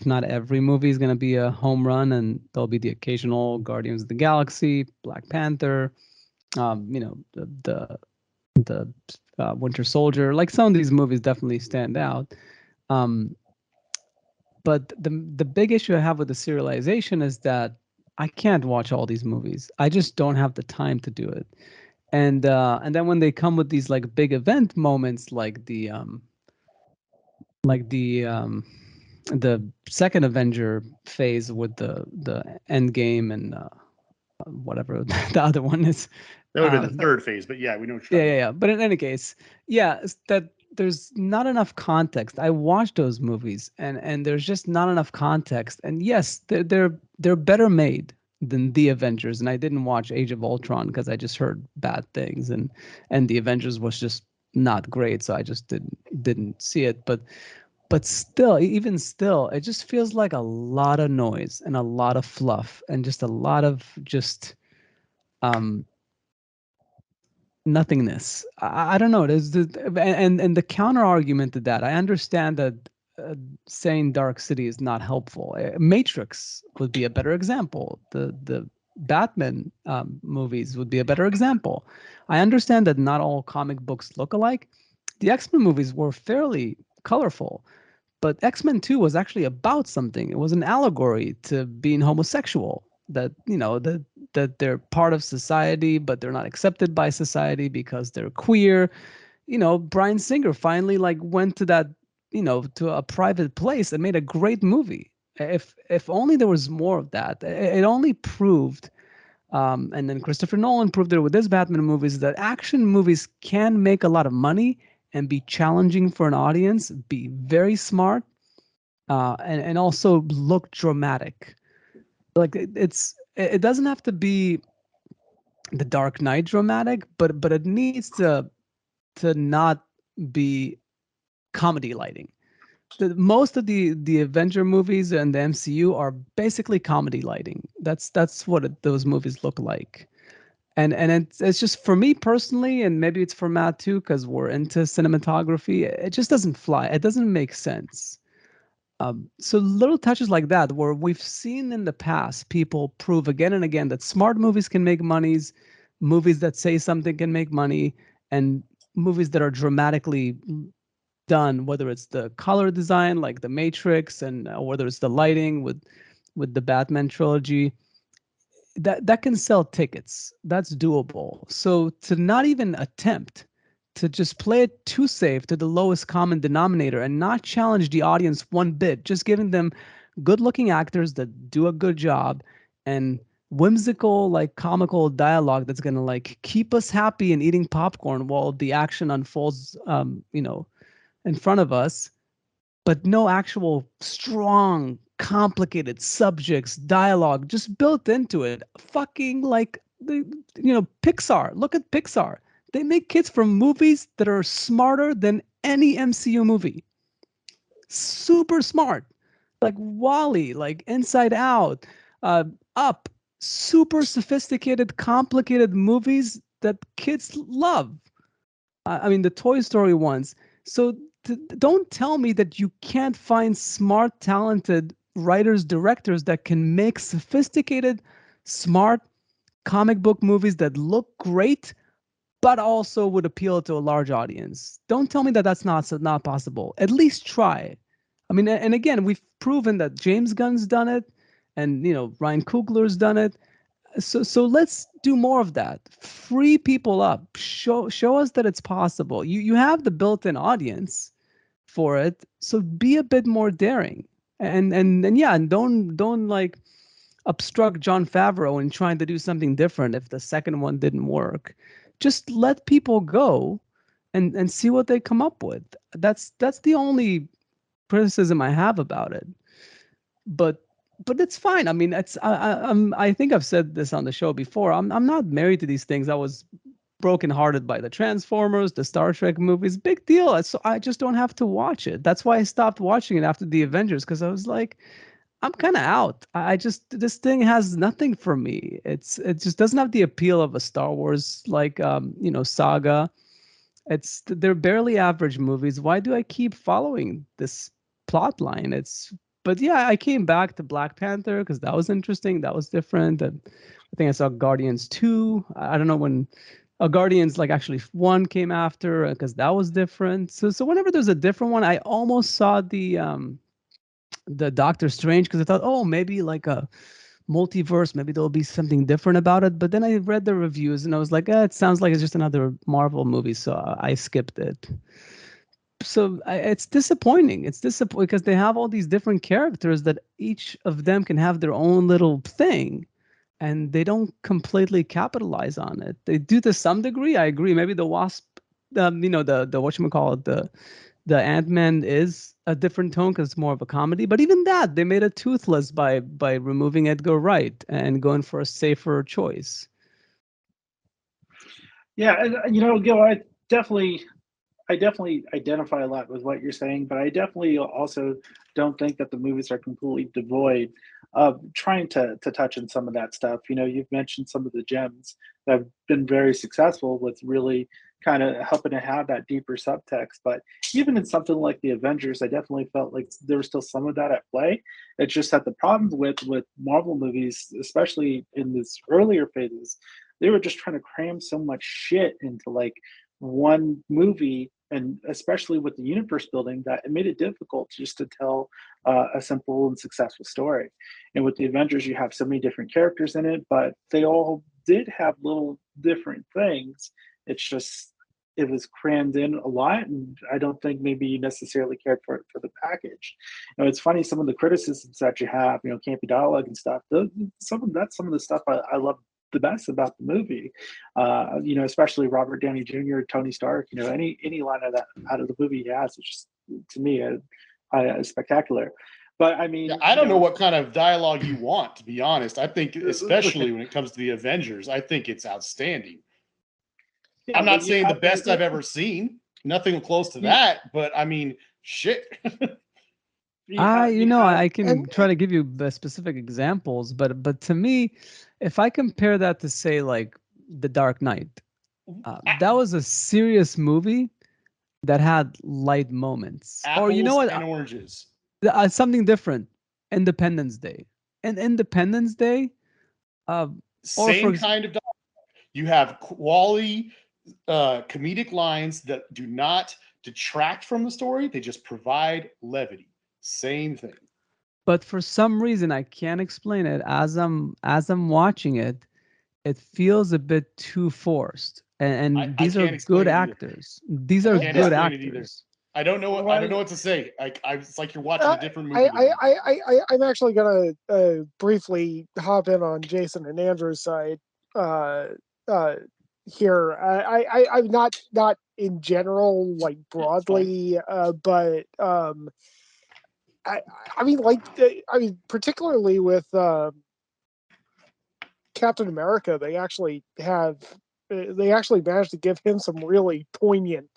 Speaker 4: not every movie is going to be a home run, and there'll be the occasional Guardians of the Galaxy, Black Panther, the Winter Soldier. Like some of these movies definitely stand out. But the big issue I have with the serialization is that I can't watch all these movies. I just don't have the time to do it. And then when they come with these like big event moments, like the second Avenger phase with the end game and whatever the other one is.
Speaker 3: That would have been the third phase, but yeah, we know.
Speaker 4: Yeah. But in any case, that there's not enough context. I watched those movies, and there's just not enough context. And yes, they're better made than the Avengers. And I didn't watch Age of Ultron because I just heard bad things, and the Avengers was just not great, so I just didn't see it. But still, even still, it just feels like a lot of noise and a lot of fluff and just a lot of just nothingness. I don't know. There's and the counter argument to that, I understand that saying Dark City is not helpful. Matrix would be a better example. The Batman movies would be a better example. I understand that not all comic books look alike. The X-Men movies were fairly colorful, but X-Men 2 was actually about something. It was an allegory to being homosexual, that that they're part of society, but they're not accepted by society because they're queer. Bryan Singer finally went to that, to a private place and made a great movie. If only there was more of that. It only proved, and then Christopher Nolan proved it with his Batman movies, that action movies can make a lot of money and be challenging for an audience, be very smart, and also look dramatic. Like it doesn't have to be the Dark Knight dramatic, but it needs to not be comedy lighting. Most of the Avenger movies and the MCU are basically comedy lighting. That's what those movies look like. And it's just for me personally, and maybe it's for Matt too, because we're into cinematography. It just doesn't fly. It doesn't make sense. So little touches like that, where we've seen in the past people prove again and again that smart movies can make monies, movies that say something can make money, and movies that are dramatically done, whether it's the color design like The Matrix, and whether it's the lighting with the Batman trilogy, that can sell tickets. That's doable. So to not even attempt to just play it too safe to the lowest common denominator and not challenge the audience one bit, just giving them good looking actors that do a good job and whimsical, like comical dialogue that's going to like keep us happy and eating popcorn while the action unfolds, in front of us, but no actual strong, complicated subjects, dialogue just built into it. Fucking like Pixar. Look at Pixar. They make kids from movies that are smarter than any MCU movie. Super smart. Like Wall-E, like Inside Out, Up. Super sophisticated, complicated movies that kids love. I mean, the Toy Story ones. So don't tell me that you can't find smart, talented writers, directors that can make sophisticated, smart comic book movies that look great, but also would appeal to a large audience. Don't tell me that that's not possible. At least try. I mean, and again, we've proven that James Gunn's done it, and Ryan Coogler's done it. So let's do more of that. Free people up. Show us that it's possible. You have the built-in audience for it. So be a bit more daring. And yeah, and don't like obstruct Jon Favreau in trying to do something different if the second one didn't work. Just let people go and see what they come up with. That's the only criticism I have about it. But it's fine. I mean, I think I've said this on the show before. I'm not married to these things. I was brokenhearted by the Transformers, the Star Trek movies. Big deal. So I just don't have to watch it. That's why I stopped watching it after the Avengers, because I was like, I'm kind of out. I just this thing has nothing for me. It just doesn't have the appeal of a Star Wars like saga. They're barely average movies. Why do I keep following this plot line? But yeah, I came back to Black Panther because that was interesting. That was different. And I think I saw Guardians 2. I don't know when Guardians like actually 1 came after, because that was different. So whenever there's a different one, I almost saw the Doctor Strange, because I thought, oh, maybe like a multiverse, maybe there'll be something different about it. But then I read the reviews and I was like, it sounds like it's just another Marvel movie, so I skipped it. So it's disappointing. It's disappointing because they have all these different characters that each of them can have their own little thing, and they don't completely capitalize on it. They do to some degree. I agree. Maybe the Wasp, the whatchamacallit, the Ant-Man is a different tone because it's more of a comedy. But even that, they made it toothless by removing Edgar Wright and going for a safer choice.
Speaker 1: Yeah, and Gil, I definitely identify a lot with what you're saying, but I definitely also don't think that the movies are completely devoid of trying to touch on some of that stuff. You've mentioned some of the gems that have been very successful with really kind of helping to have that deeper subtext. But even in something like the Avengers, I definitely felt like there was still some of that at play. It's just that the problem with Marvel movies, especially in this earlier phases, they were just trying to cram so much shit into like one movie, and especially with the universe building, that it made it difficult just to tell a simple and successful story. And with the Avengers, you have so many different characters in it, but they all did have little different things. It's just it was crammed in a lot, and I don't think maybe you necessarily cared for the package. It's funny, some of the criticisms that you have, campy dialogue and stuff. Some of the stuff I love the best about the movie. Especially Robert Downey Jr., Tony Stark. Any line of that out of the movie he has, it's just, to me, spectacular. But I mean,
Speaker 3: I don't know what kind of dialogue you want, to be honest. I think, especially when it comes to the Avengers, I think it's outstanding. Yeah, I'm not saying the best I've ever seen. Nothing close to that, but I mean, shit.
Speaker 4: I can try to give you specific examples, but to me, if I compare that to say like The Dark Knight. That was a serious movie that had light moments.
Speaker 3: Apples
Speaker 4: Or you know what?
Speaker 3: and oranges.
Speaker 4: Something different. Independence Day. And Independence Day,
Speaker 3: Same kind of. You have quality comedic lines that do not detract from the story. They just provide levity. Same thing.
Speaker 4: But for some reason, I can't explain it. As I'm watching it, it feels a bit too forced. And these are good actors. These are good actors.
Speaker 3: I don't know what to say. It's like you're watching a different movie.
Speaker 2: I'm actually gonna briefly hop in on Jason and Andrew's side here. I'm not in general, like broadly, but I mean, particularly with Captain America, they actually managed to give him some really poignant,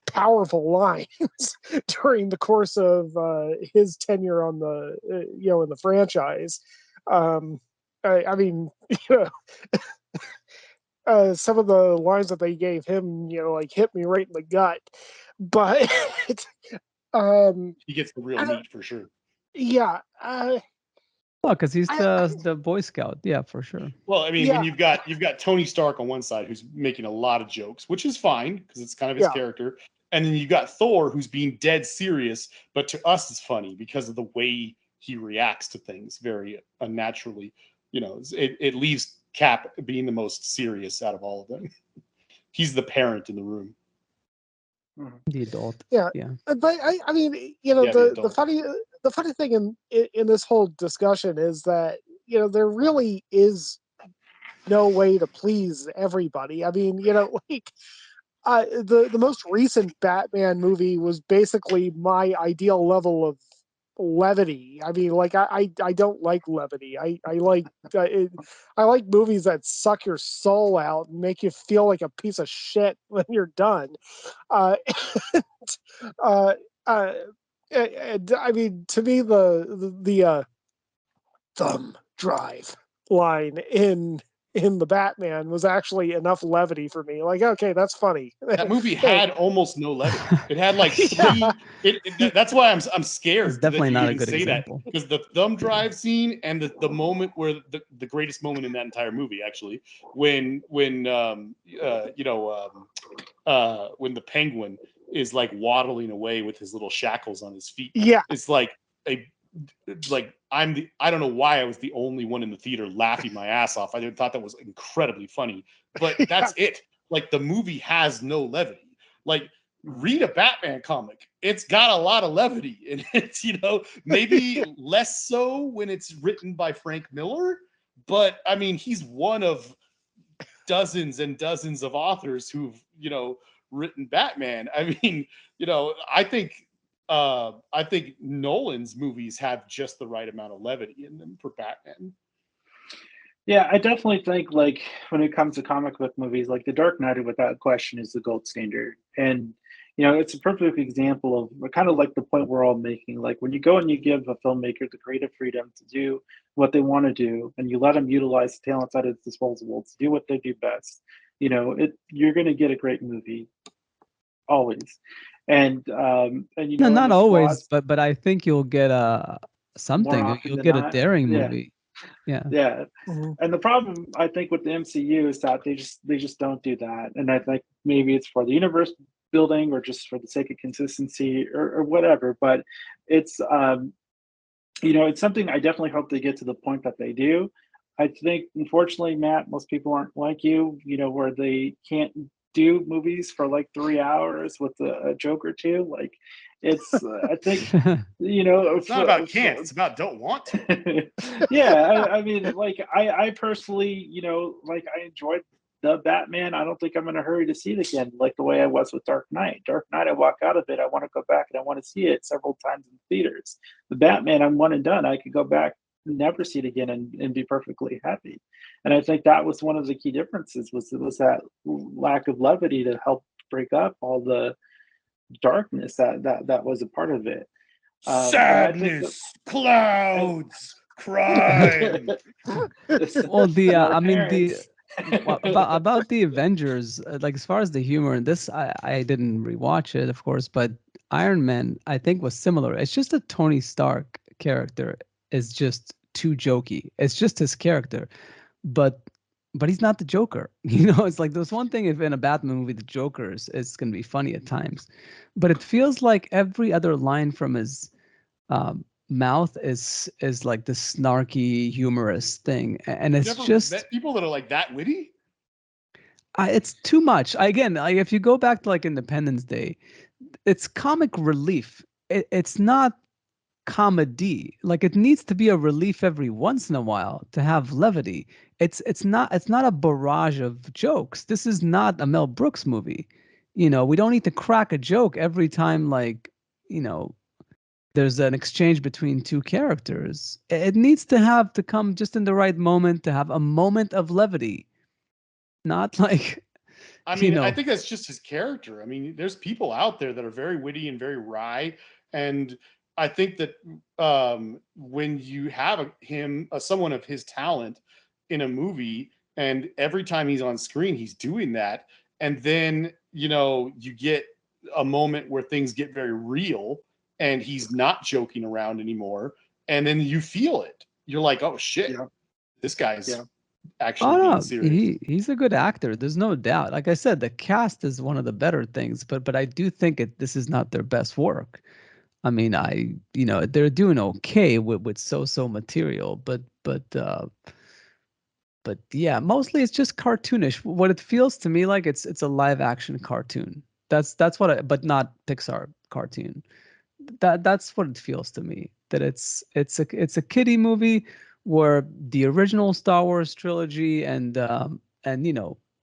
Speaker 2: powerful lines during the course of his tenure on the in the franchise. I mean, some of the lines that they gave him, like hit me right in the gut. But
Speaker 3: he gets the real meat for sure.
Speaker 2: Yeah.
Speaker 4: Well, because he's the Boy Scout, yeah, for sure.
Speaker 3: Well, I mean, when you've got Tony Stark on one side who's making a lot of jokes, which is fine because it's kind of his character, and then you've got Thor who's being dead serious, but to us it's funny because of the way he reacts to things very unnaturally. It leaves Cap being the most serious out of all of them. He's the parent in the room.
Speaker 4: The adult.
Speaker 2: Yeah. But I mean, the funny thing in this whole discussion is that there really is no way to please everybody. I mean, like the most recent Batman movie was basically my ideal level of levity. I mean, like I don't like levity. I like I like movies that suck your soul out and make you feel like a piece of shit when you're done. I mean, to me, the thumb drive line in the Batman was actually enough levity for me. Like, okay, that's funny.
Speaker 3: That movie had almost no levity. It had like three. That's why I'm scared.
Speaker 4: It's definitely not a good example.
Speaker 3: Because the thumb drive scene and the moment where the greatest moment in that entire movie, actually, when the Penguin is like waddling away with his little shackles on his feet.
Speaker 2: Yeah,
Speaker 3: it's like I don't know why I was the only one in the theater laughing my ass off. I thought that was incredibly funny, but that's it. Like the movie has no levity. Like read a Batman comic. It's got a lot of levity and it's, maybe less so when it's written by Frank Miller, but I mean, he's one of dozens and dozens of authors who've, written Batman. I mean, I think Nolan's movies have just the right amount of levity in them for Batman.
Speaker 1: Yeah, I definitely think like when it comes to comic book movies, like The Dark Knight, without question, is the gold standard. And it's a perfect example of kind of like the point we're all making. Like when you go and you give a filmmaker the creative freedom to do what they want to do, and you let them utilize the talents at its disposal to do what they do best, you're going to get a great movie, always. And
Speaker 4: no, not always, but I think you'll get something. You'll get a daring movie. Yeah.
Speaker 1: Mm-hmm. And the problem I think with the MCU is that they just don't do that. And I think maybe it's for the universe building or just for the sake of consistency or whatever. But it's it's something I definitely hope they get to the point that they do. I think, unfortunately, Matt, most people aren't like you, where they can't do movies for like 3 hours with a joke or two. Like it's, I think,
Speaker 3: it's not about can't, it's about don't want to.
Speaker 1: Yeah. I mean, like I personally, I enjoyed the Batman. I don't think I'm in a hurry to see it again, like the way I was with Dark Knight. Dark Knight, I walk out of it, I want to go back and I want to see it several times in theaters. The Batman, I'm one and done. I could go back, never see it again, and be perfectly happy. And I think that was one of the key differences was that lack of levity to help break up all the darkness that was a part of it.
Speaker 3: Sadness, clouds, crime.
Speaker 4: Well, Well, about the Avengers, like as far as the humor in this, I didn't rewatch it, of course, but Iron Man I think was similar. It's just that Tony Stark character is just too jokey. It's just his character, but he's not the Joker. It's like there's one thing if in a Batman movie the Joker is going to be funny at times, but it feels like every other line from his mouth is like this snarky, humorous thing, and it's just
Speaker 3: met people that are like that witty.
Speaker 4: it's too much. Again, like if you go back to like Independence Day, it's comic relief. It's not comedy. Like it needs to be a relief every once in a while to have levity. It's not a barrage of jokes. This is not a Mel Brooks movie. We don't need to crack a joke every time like, you know, there's an exchange between two characters. It needs to come just in the right moment to have a moment of levity. Not like
Speaker 3: I mean, I think that's just his character. I mean, there's people out there that are very witty and very wry, and I think that when you have someone of his talent in a movie, and every time he's on screen, he's doing that, and then you get a moment where things get very real, and he's not joking around anymore, and then you feel it. You're like, oh shit, this guy's actually being serious.
Speaker 4: He's a good actor. There's no doubt. Like I said, the cast is one of the better things, but I do think this is not their best work. I mean, they're doing okay with so material, but yeah, mostly it's just cartoonish. What it feels to me like it's a live action cartoon. That's what but not Pixar cartoon. That's what it feels to me. That it's a kiddie movie where the original Star Wars trilogy and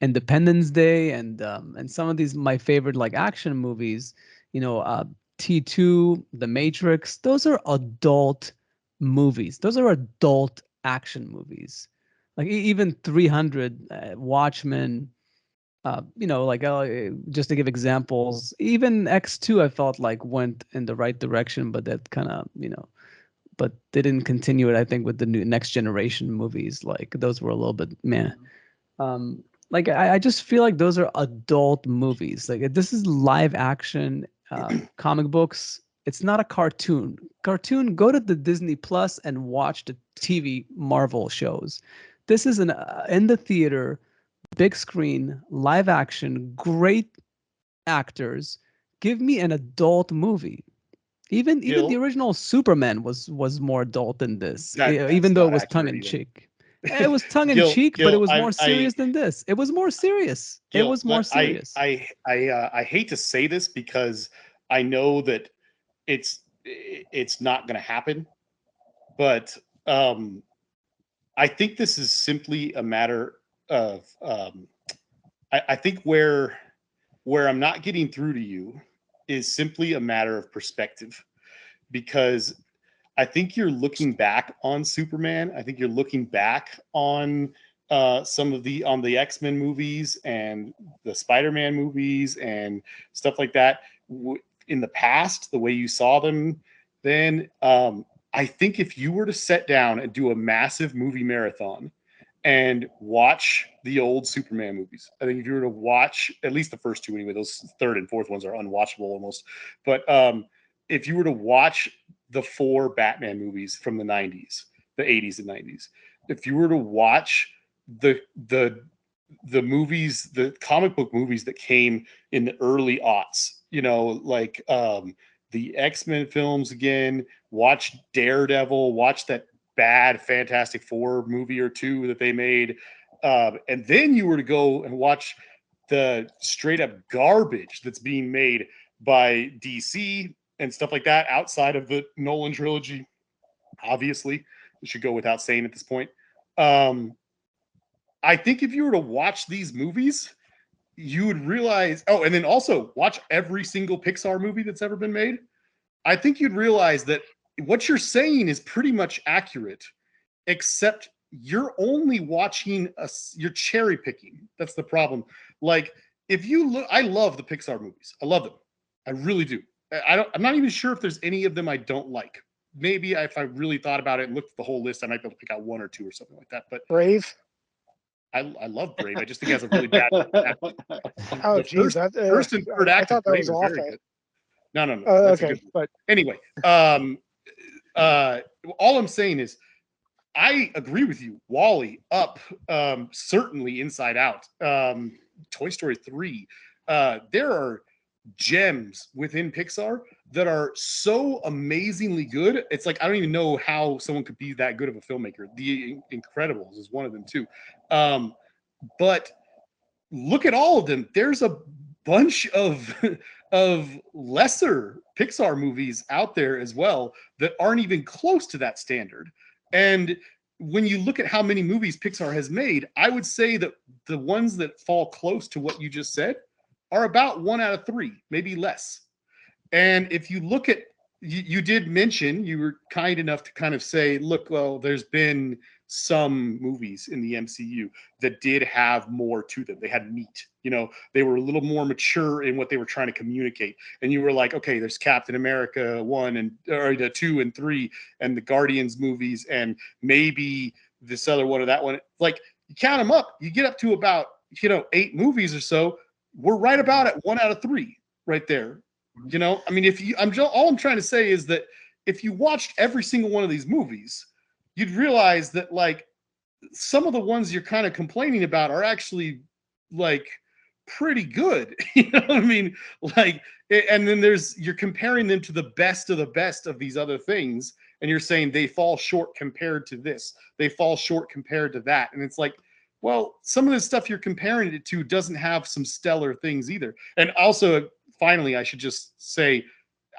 Speaker 4: Independence Day and some of these my favorite like action movies, T2, The Matrix, those are adult movies. Those are adult action movies. Like even 300, Watchmen, just to give examples, even X2 I felt like went in the right direction, but that kind of, but they didn't continue it, I think, with the new next generation movies. Like those were a little bit meh. Like I just feel like those are adult movies. Like this is live action comic books. It's not a cartoon. Go to the Disney Plus and watch the TV Marvel shows. This is in the theater, big screen, live action, great actors. Give me an adult movie. Even the original Superman was more adult than this, even though it was tongue in cheek. It was tongue in cheek, but it was more serious than this. It was more serious. It was more serious.
Speaker 3: I hate to say this because I know that it's not going to happen, but I think this is simply a matter of I think where I'm not getting through to you is simply a matter of perspective, because I think you're looking back on Superman. I think you're looking back on some of the X-Men movies and the Spider-Man movies and stuff like that in the past, the way you saw them then. I think if you were to sit down and do a massive movie marathon and watch the old Superman movies, I think if you were to watch at least the first two anyway, those third and fourth ones are unwatchable almost. But if you were to watch the 4 Batman movies from the 90s, the 80s and 90s, if you were to watch the movies, the comic book movies that came in the early aughts, like the X-Men films again, watch Daredevil, watch that bad Fantastic Four movie or two that they made, and then you were to go and watch the straight up garbage that's being made by DC and stuff like that outside of the Nolan trilogy. Obviously, it should go without saying at this point. I think if you were to watch these movies, you would realize, and then also watch every single Pixar movie that's ever been made. I think you'd realize that what you're saying is pretty much accurate, except you're only watching you're cherry picking. That's the problem. Like if you look, I love the Pixar movies. I love them. I really do. I'm not even sure if there's any of them I don't like. Maybe if I really thought about it and looked at the whole list, I might be able to pick out one or two or something like that. But
Speaker 2: Brave.
Speaker 3: I love Brave. I just think it has a really bad.
Speaker 2: Oh, geez,
Speaker 3: first and third
Speaker 2: I
Speaker 3: act
Speaker 2: thought
Speaker 3: of
Speaker 2: that
Speaker 3: Brave
Speaker 2: was
Speaker 3: are very
Speaker 2: awful.
Speaker 3: good. No. That's a
Speaker 2: Okay,
Speaker 3: good one.
Speaker 2: but
Speaker 3: Anyway, all I'm saying is, I agree with you. Wall-E, Up, certainly Inside Out, Toy Story 3. There are gems within Pixar that are so amazingly good. It's like I don't even know how someone could be that good of a filmmaker. The Incredibles is one of them too. But look at all of them. There's a bunch of lesser Pixar movies out there as well that aren't even close to that standard. And when you look at how many movies Pixar has made, I would say that the ones that fall close to what you just said are about 1 out of 3, maybe less. And if you look at, you did mention, you were kind enough to kind of say, look, well, there's been some movies in the MCU that did have more to them. They had meat, they were a little more mature in what they were trying to communicate. And you were like, okay, there's Captain America 1 or the 2 and 3 and the Guardians movies and maybe this other one or that one. Like you count them up, you get up to about, 8 movies or so. We're right about at 1 out of 3 right there. I mean, all I'm trying to say is that if you watched every single one of these movies, you'd realize that like some of the ones you're kind of complaining about are actually like pretty good. You know what I mean? Like, and then you're comparing them to the best of these other things, and you're saying they fall short compared to this, they fall short compared to that, and it's like, well, some of the stuff you're comparing it to doesn't have some stellar things either. And also, finally, I should just say,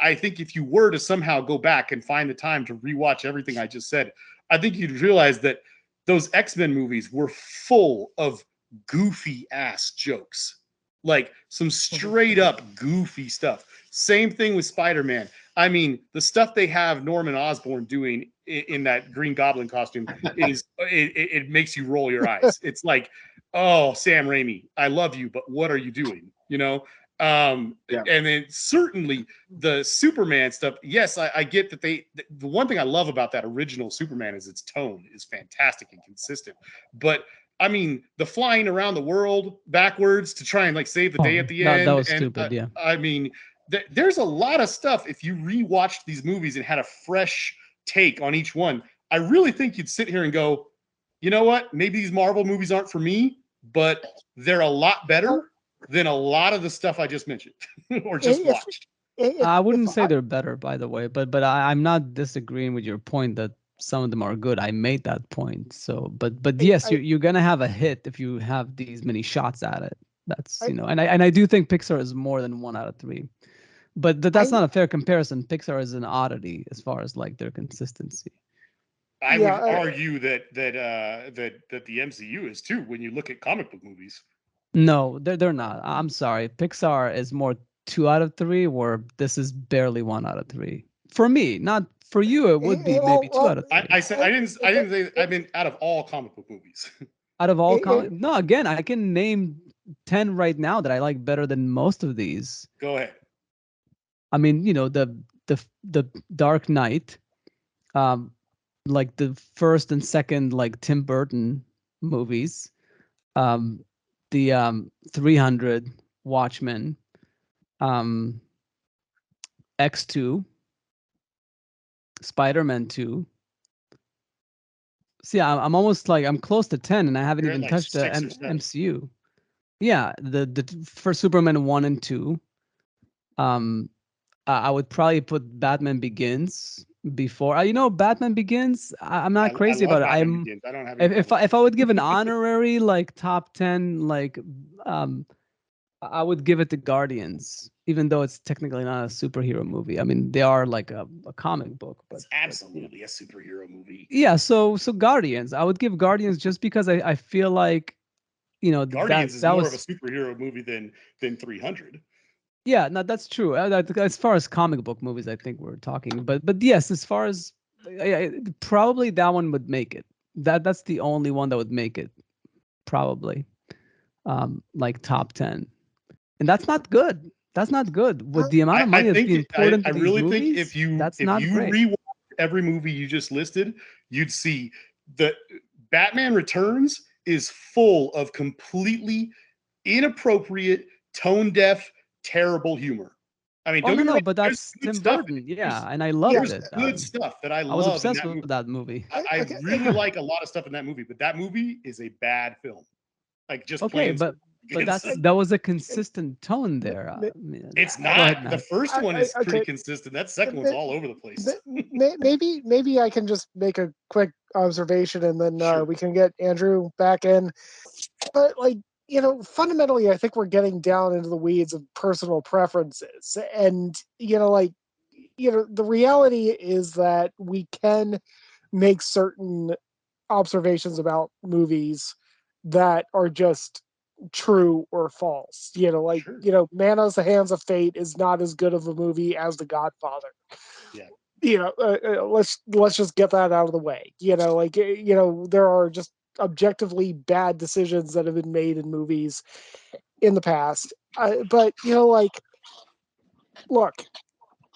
Speaker 3: I think if you were to somehow go back and find the time to rewatch everything I just said, I think you'd realize that those X-Men movies were full of goofy ass jokes, like some straight up goofy stuff. Same thing with Spider-Man. I mean, the stuff they have Norman Osborn doing in that Green Goblin costume is it makes you roll your eyes. It's like, oh, Sam Raimi, I love you, but what are you doing? And then certainly the Superman stuff. Yes, I get that the one thing I love about that original Superman is its tone is fantastic and consistent. But I mean, the flying around the world backwards to try and like save the day at the end.
Speaker 4: That was stupid. Yeah.
Speaker 3: I mean, there's a lot of stuff. If you rewatched these movies and had a fresh take on each one, I really think you'd sit here and go, you know what? Maybe these Marvel movies aren't for me, but they're a lot better than a lot of the stuff I just mentioned or just watched.
Speaker 4: I wouldn't say they're better, by the way, but I'm not disagreeing with your point that some of them are good. I made that point. So, but yes, you're gonna have a hit if you have these many shots at it. That's and I do think Pixar is more than 1 out of 3, but that's not a fair comparison. Pixar is an oddity as far as like their consistency.
Speaker 3: I would argue that the MCU is too when you look at comic book movies.
Speaker 4: No, they're not. I'm sorry. Pixar is more 2 out of 3, where this is barely 1 out of 3. For me, not for you. It would be maybe 2 out of 3.
Speaker 3: I said I didn't say. I mean, out of all comic book movies.
Speaker 4: Out of all no, again, I can name 10 right now that I like better than most of these.
Speaker 3: Go ahead.
Speaker 4: I mean, the Dark Knight, like the first and second like Tim Burton movies, the 300, Watchmen, X2, Spider-Man 2. See, I'm almost like I'm close to 10, and I haven't even touched the MCU. Yeah, the for Superman 1 and 2. I would probably put Batman Begins before. Batman Begins. I'm not crazy about it. I
Speaker 3: don't have any
Speaker 4: if I would give an honorary like top 10, like I would give it to Guardians, even though it's technically not a superhero movie. I mean, they are like a comic book, but
Speaker 3: it's absolutely a superhero movie.
Speaker 4: Yeah, so Guardians. I would give Guardians just because I feel like,
Speaker 3: Guardians is more of a superhero movie than 300.
Speaker 4: Yeah, no, that's true. As far as comic book movies, I think we're talking, but yes, as far as probably that one would make it. That's the only one that would make it, probably, like top 10, and that's not good. That's not good with the amount of money that's being poured into these movies. I really think if you
Speaker 3: rewatch every movie you just listed, you'd see that Batman Returns is full of completely inappropriate, tone deaf, terrible humor. I mean,
Speaker 4: Oh
Speaker 3: don't
Speaker 4: no,
Speaker 3: get me
Speaker 4: no,
Speaker 3: wrong.
Speaker 4: but
Speaker 3: There's
Speaker 4: that's
Speaker 3: good
Speaker 4: Tim
Speaker 3: stuff.
Speaker 4: Burton. Yeah, and I loved
Speaker 3: There's
Speaker 4: it.
Speaker 3: good stuff that I
Speaker 4: I was
Speaker 3: love in
Speaker 4: obsessed
Speaker 3: that
Speaker 4: with
Speaker 3: movie.
Speaker 4: that movie.
Speaker 3: I really like a lot of stuff in that movie, but that movie is a bad film. Like just
Speaker 4: Okay,
Speaker 3: plain.
Speaker 4: but
Speaker 3: It's,
Speaker 4: that was a consistent tone there.
Speaker 3: it's
Speaker 4: Go
Speaker 3: not.
Speaker 4: ahead,
Speaker 3: The
Speaker 4: Matt.
Speaker 3: first one is pretty
Speaker 2: Okay.
Speaker 3: consistent. That second one's all over the place.
Speaker 2: Maybe I can just make a quick observation and then
Speaker 3: Sure.
Speaker 2: we can get Andrew back in. But like, fundamentally, I think we're getting down into the weeds of personal preferences, and the reality is that we can make certain observations about movies that are just true or false.
Speaker 3: Sure.
Speaker 2: Man of the Hands of Fate is not as good of a movie as The Godfather.
Speaker 3: Yeah.
Speaker 2: Let's just get that out of the way. There are just objectively bad decisions that have been made in movies in the past. But look,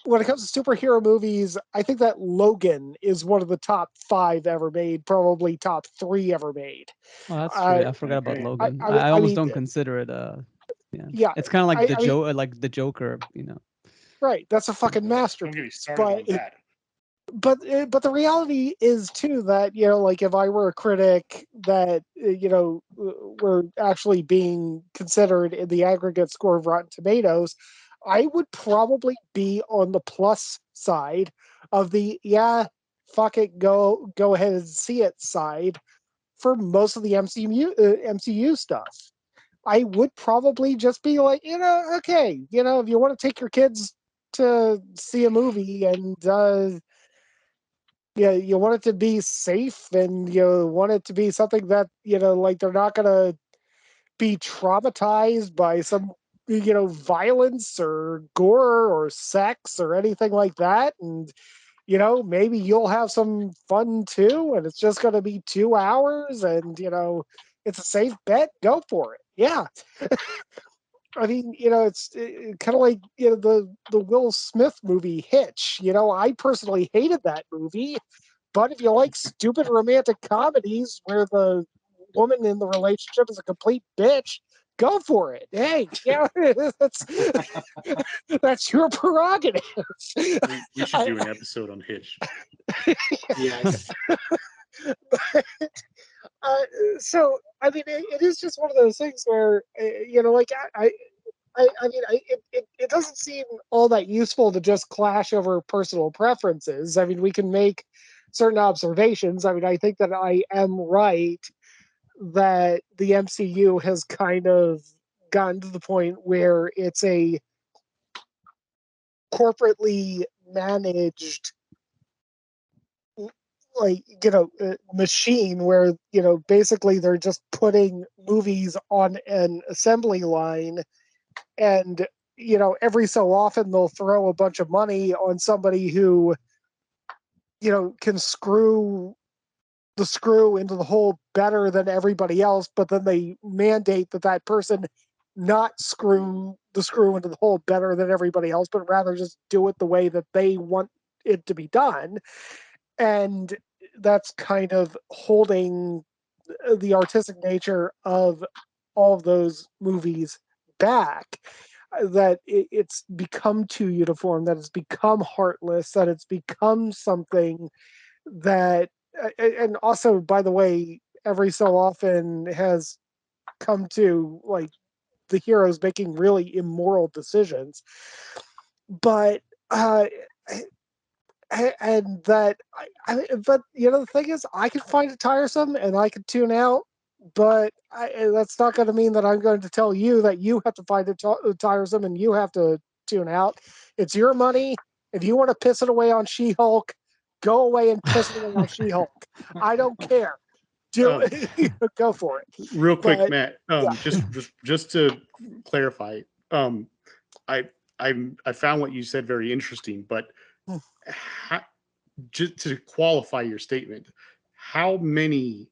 Speaker 2: when it comes to superhero movies, I think that Logan is one of the top 5 ever made, probably top 3 ever made.
Speaker 4: Oh, that's true. I forgot about
Speaker 1: Okay.
Speaker 4: Logan.
Speaker 2: I
Speaker 4: I almost
Speaker 2: mean,
Speaker 4: don't consider it. Yeah,
Speaker 2: yeah,
Speaker 4: it's kind of like
Speaker 2: I mean,
Speaker 4: like the Joker.
Speaker 2: right? That's a fucking
Speaker 3: Don't get me
Speaker 2: masterpiece.
Speaker 3: started on that.
Speaker 2: But the reality is too that if I were a critic that were actually being considered in the aggregate score of Rotten Tomatoes, I would probably be on the plus side of the fuck it, go ahead and see it side for most of the MCU stuff. I would probably just be like, okay, if you want to take your kids to see a movie and you want it to be safe and you want it to be something that like they're not gonna be traumatized by some violence or gore or sex or anything like that, and maybe you'll have some fun too, and it's just gonna be 2 hours, and it's a safe bet. Go for it. Yeah. I mean, it's kind of like the Will Smith movie Hitch. I personally hated that movie, but if you like stupid romantic comedies where the woman in the relationship is a complete bitch, go for it. Hey, that's that's your prerogative.
Speaker 3: We should do an episode on Hitch.
Speaker 1: Yes.
Speaker 2: So I mean, it is just one of those things where like I mean, it doesn't seem all that useful to just clash over personal preferences. I mean, we can make certain observations. I mean, I think that I am right that the MCU has kind of gotten to the point where it's a corporately managed machine where basically they're just putting movies on an assembly line, and every so often they'll throw a bunch of money on somebody who can screw the screw into the hole better than everybody else, but then they mandate that person not screw the screw into the hole better than everybody else, but rather just do it the way that they want it to be done. And that's kind of holding the artistic nature of all of those movies back. That it's become too uniform, that it's become heartless, that it's become something that, and also, by the way, every so often has come to like the heroes making really immoral decisions. But and that but the thing is, I can find it tiresome and I can tune out, but that's not going to mean that I'm going to tell you that you have to find it tiresome and you have to tune out. It's your money. If you want to piss it away on She-Hulk, go away and piss it away on She-Hulk. I don't care. Go for it.
Speaker 3: Real quick,
Speaker 2: But
Speaker 3: Matt.
Speaker 2: yeah.
Speaker 3: Just to clarify, I I found what you said very interesting, but just to qualify your statement, how many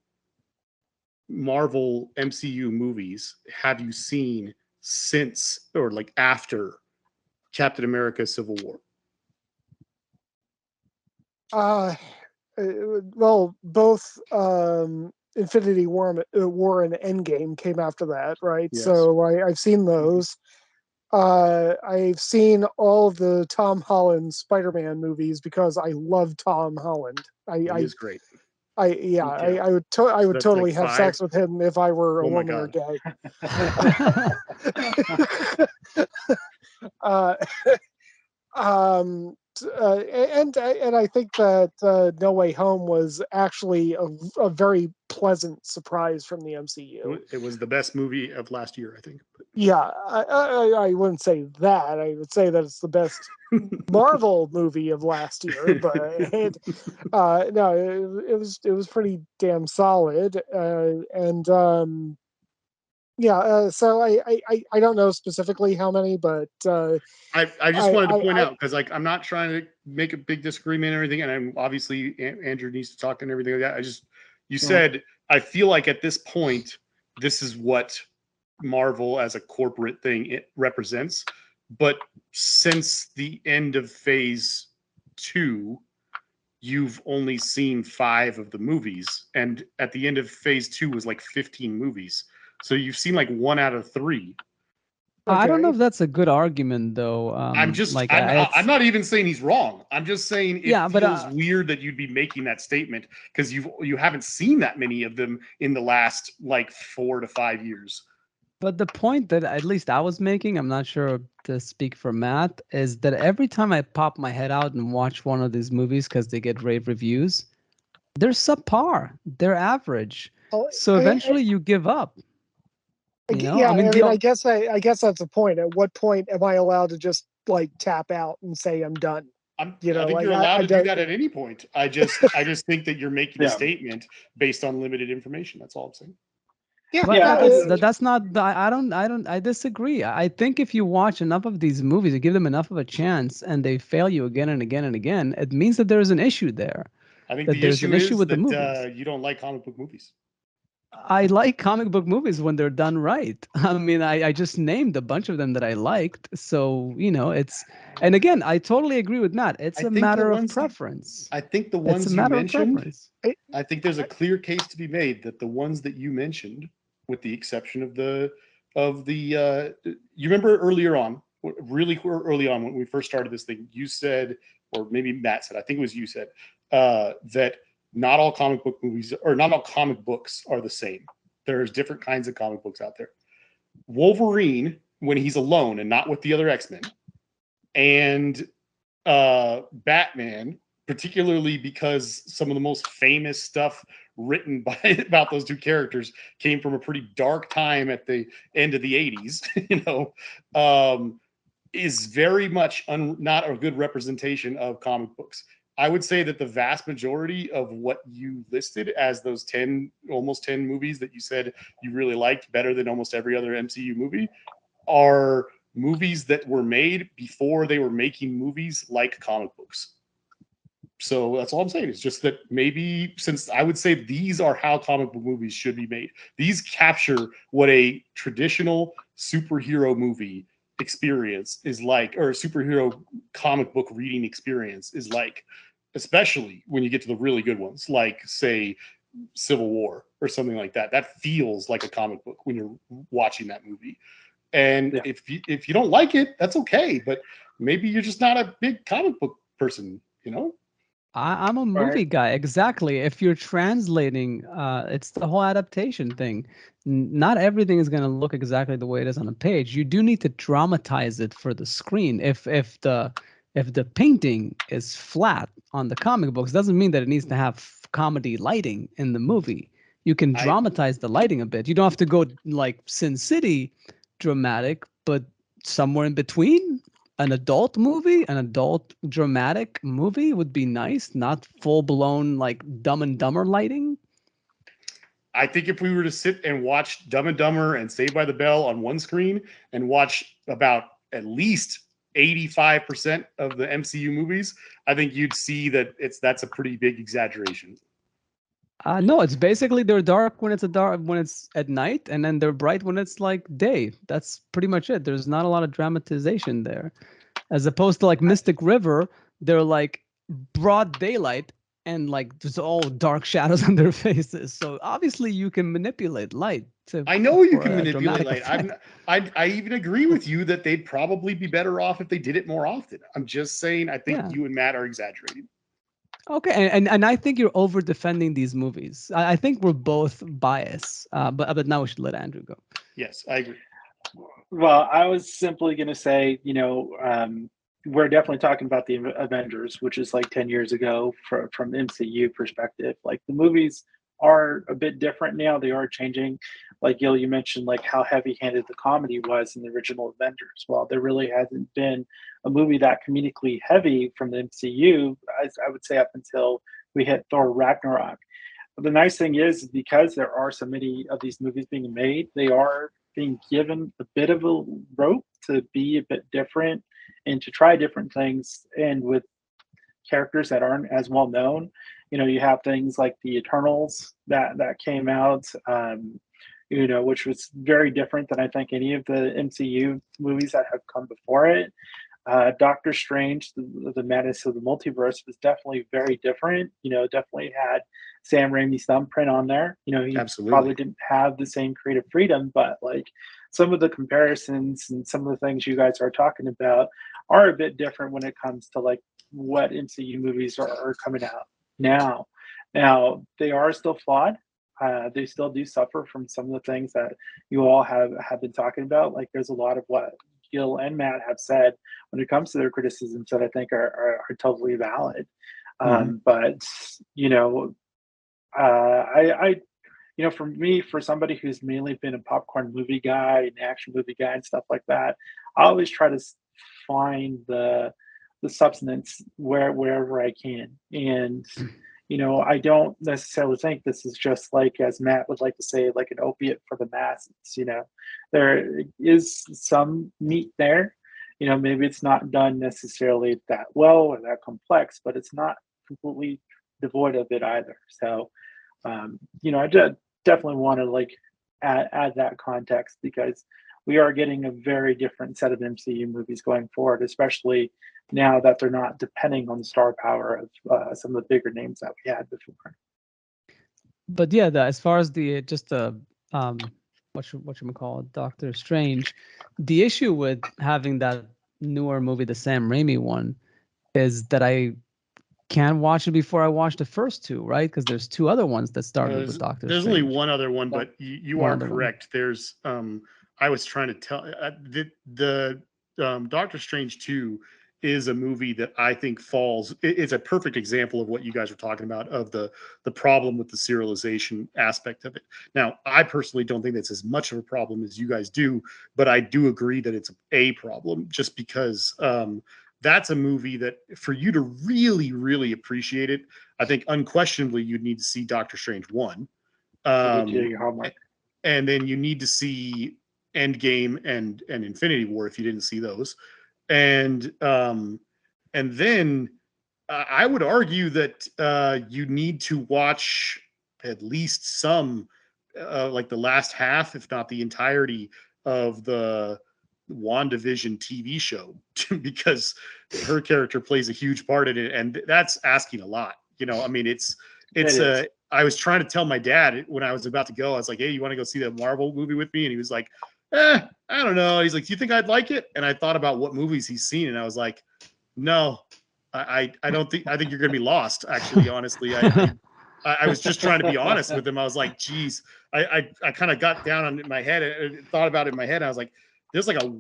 Speaker 3: Marvel MCU movies have you seen since or like after Captain America Civil War?
Speaker 2: Well, both Infinity War and Endgame came after that, right?
Speaker 3: Yes.
Speaker 2: So I've seen those. I've seen all of the Tom Holland Spider-Man movies because I love Tom Holland.
Speaker 3: He is great.
Speaker 2: I would
Speaker 3: That's
Speaker 2: totally
Speaker 3: like
Speaker 2: have
Speaker 3: 5?
Speaker 2: sex with him if I were a
Speaker 3: Oh my
Speaker 2: woman or
Speaker 3: God.
Speaker 2: gay. uh, and I think that No Way Home was actually a very pleasant surprise from the MCU.
Speaker 3: It was the best movie of last year, I think.
Speaker 2: Yeah, I wouldn't say that. I would say that it's the best Marvel movie of last year, but no, it was pretty damn solid. So I don't know specifically how many, but
Speaker 3: I just wanted to point out, because like I'm not trying to make a big disagreement or anything, and I'm obviously Andrew needs to talk and everything like that. You said I feel like at this point this is what Marvel as a corporate thing it represents, but since the end of phase 2 you've only seen 5 of the movies, and at the end of phase 2 was like 15 movies, so you've seen like 1 out of 3.
Speaker 4: I don't know if that's a good argument, though.
Speaker 3: I'm just
Speaker 4: like
Speaker 3: I'm not even saying he's wrong. I'm just saying it
Speaker 4: Yeah, but,
Speaker 3: feels weird that you'd be making that statement because you haven't seen that many of them in the last like 4 to 5 years.
Speaker 4: But the point that at least I was making, I'm not sure to speak for Matt, is that every time I pop my head out and watch one of these movies because they get rave reviews, they're subpar, they're average. So eventually you give up. You know,
Speaker 2: yeah, I guess that's the point. At what point am I allowed to just like tap out and say I'm done?
Speaker 3: I think you're allowed to do that at any point. I just think that you're making a statement based on limited information. That's all I'm saying.
Speaker 2: Yeah,
Speaker 4: but that's not. I disagree. I think if you watch enough of these movies, you give them enough of a chance, and they fail you again and again and again, it means that there's an issue there.
Speaker 3: I think the issue is that you don't like comic book movies.
Speaker 4: I like comic book movies when they're done right. I mean, I just named a bunch of them that I liked. So, you know, and again, I totally agree with Matt. It's a matter of preference.
Speaker 3: I think the ones you mentioned, I think there's a clear case to be made that the ones that you mentioned, with the exception of you remember earlier on, really early on when we first started this thing, you said, or maybe Matt said, I think it was you said, that not all comic book movies or not all comic books are the same. There's different kinds of comic books out there. Wolverine, when he's alone and not with the other X-Men, and Batman, particularly because some of the most famous stuff written about those two characters came from a pretty dark time at the end of the 80s, is very much not a good representation of comic books. I would say that the vast majority of what you listed as those almost 10 movies that you said you really liked better than almost every other MCU movie are movies that were made before they were making movies like comic books. So that's all I'm saying. It's just that maybe, since I would say these are how comic book movies should be made. These capture what a traditional superhero movie experience is like, or a superhero comic book reading experience is like, especially when you get to the really good ones, like say Civil War or something like that. That feels like a comic book when you're watching that movie. And if you don't like it, that's okay. But maybe you're just not a big comic book person,
Speaker 4: I'm a movie guy. Exactly. If you're translating, it's the whole adaptation thing. Not everything is going to look exactly the way it is on a page. You do need to dramatize it for the screen. If the painting is flat on the comic books, doesn't mean that it needs to have comedy lighting in the movie. You can dramatize the lighting a bit. You don't have to go like Sin City dramatic, but somewhere in between. An adult movie, an adult dramatic movie would be nice, not full-blown like Dumb and Dumber lighting.
Speaker 3: I think if we were to sit and watch Dumb and Dumber and Saved by the Bell on one screen and watch about at least 85% of the MCU movies, I think you'd see that that's a pretty big exaggeration.
Speaker 4: No, it's basically they're dark when it's at night, and then they're bright when it's like day. That's pretty much it. There's not a lot of dramatization there, as opposed to like Mystic River. They're like broad daylight, and like there's all dark shadows on their faces. So obviously you can manipulate light
Speaker 3: I know you
Speaker 4: for
Speaker 3: can
Speaker 4: a
Speaker 3: manipulate
Speaker 4: dramatic
Speaker 3: light.
Speaker 4: effect.
Speaker 3: I even agree with you that they'd probably be better off if they did it more often. I'm just saying, I think
Speaker 4: Yeah.
Speaker 3: you and Matt are exaggerating.
Speaker 4: Okay, and I think you're over defending these movies. I think we're both biased, but now we should let Andrew go.
Speaker 3: Yes, I agree.
Speaker 1: Well, I was simply going to say, we're definitely talking about the Avengers, which is like 10 years ago from MCU perspective. Like the movies are a bit different now. They are changing. Like Gil, you mentioned like how heavy-handed the comedy was in the original Avengers. Well, there really hasn't been a movie that comedically heavy from the MCU, I would say, up until we hit Thor Ragnarok. But the nice thing is because there are so many of these movies being made, they are being given a bit of a rope to be a bit different and to try different things, and with characters that aren't as well known. You have things like the Eternals that came out, which was very different than I think any of the MCU movies that have come before it. Doctor Strange, the Madness of the Multiverse, was definitely very different. Definitely had Sam Raimi's thumbprint on there. He
Speaker 3: Absolutely.
Speaker 1: probably didn't have the same creative freedom, but like some of the comparisons and some of the things you guys are talking about are a bit different when it comes to like what MCU movies are coming out now. Now they are still flawed. They still do suffer from some of the things that you all have been talking about. Like there's a lot of what Gil and Matt have said when it comes to their criticisms that I think are totally valid. But I for me, for somebody who's mainly been a popcorn movie guy, an action movie guy, and stuff like that, I always try to find the substance wherever I can, and I don't necessarily think this is just like, as Matt would like to say, like an opiate for the masses. There is some meat there. Maybe it's not done necessarily that well or that complex, but it's not completely devoid of it either. So, I definitely want to like add that context, because we are getting a very different set of MCU movies going forward, especially now that they're not depending on the star power of some of the bigger names that we had before.
Speaker 4: But yeah, as far as the just the what you call it, Doctor Strange, the issue with having that newer movie, the Sam Raimi one, is that I can't watch it before I watch the first two, right? Because there's two other ones that started with Doctor Strange.
Speaker 3: There's only one other one, but you are correct. There's I was trying to tell the Doctor Strange 2 is a movie that I think falls. It's a perfect example of what you guys were talking about, of the problem with the serialization aspect of it. Now, I personally don't think that's as much of a problem as you guys do, but I do agree that it's a problem, just because that's a movie that, for you to really, really appreciate it, I think unquestionably you'd need to see Doctor Strange 1. And then you need to see Endgame and Infinity War if you didn't see those. And then I would argue that you need to watch at least some, like the last half, if not the entirety of the WandaVision TV show, because her character plays a huge part in it, and that's asking a lot. I mean, it's I was trying to tell my dad when I was about to go, I was like, hey, you want to go see the Marvel movie with me? And he was like, I don't know. He's like, do you think I'd like it? And I thought about what movies he's seen, and I was like, no, I don't think, I think you're going to be lost. Actually, honestly, I was just trying to be honest with him. I was like, geez, I kind of got down on my head and thought about it in my head. And I was like, there's like a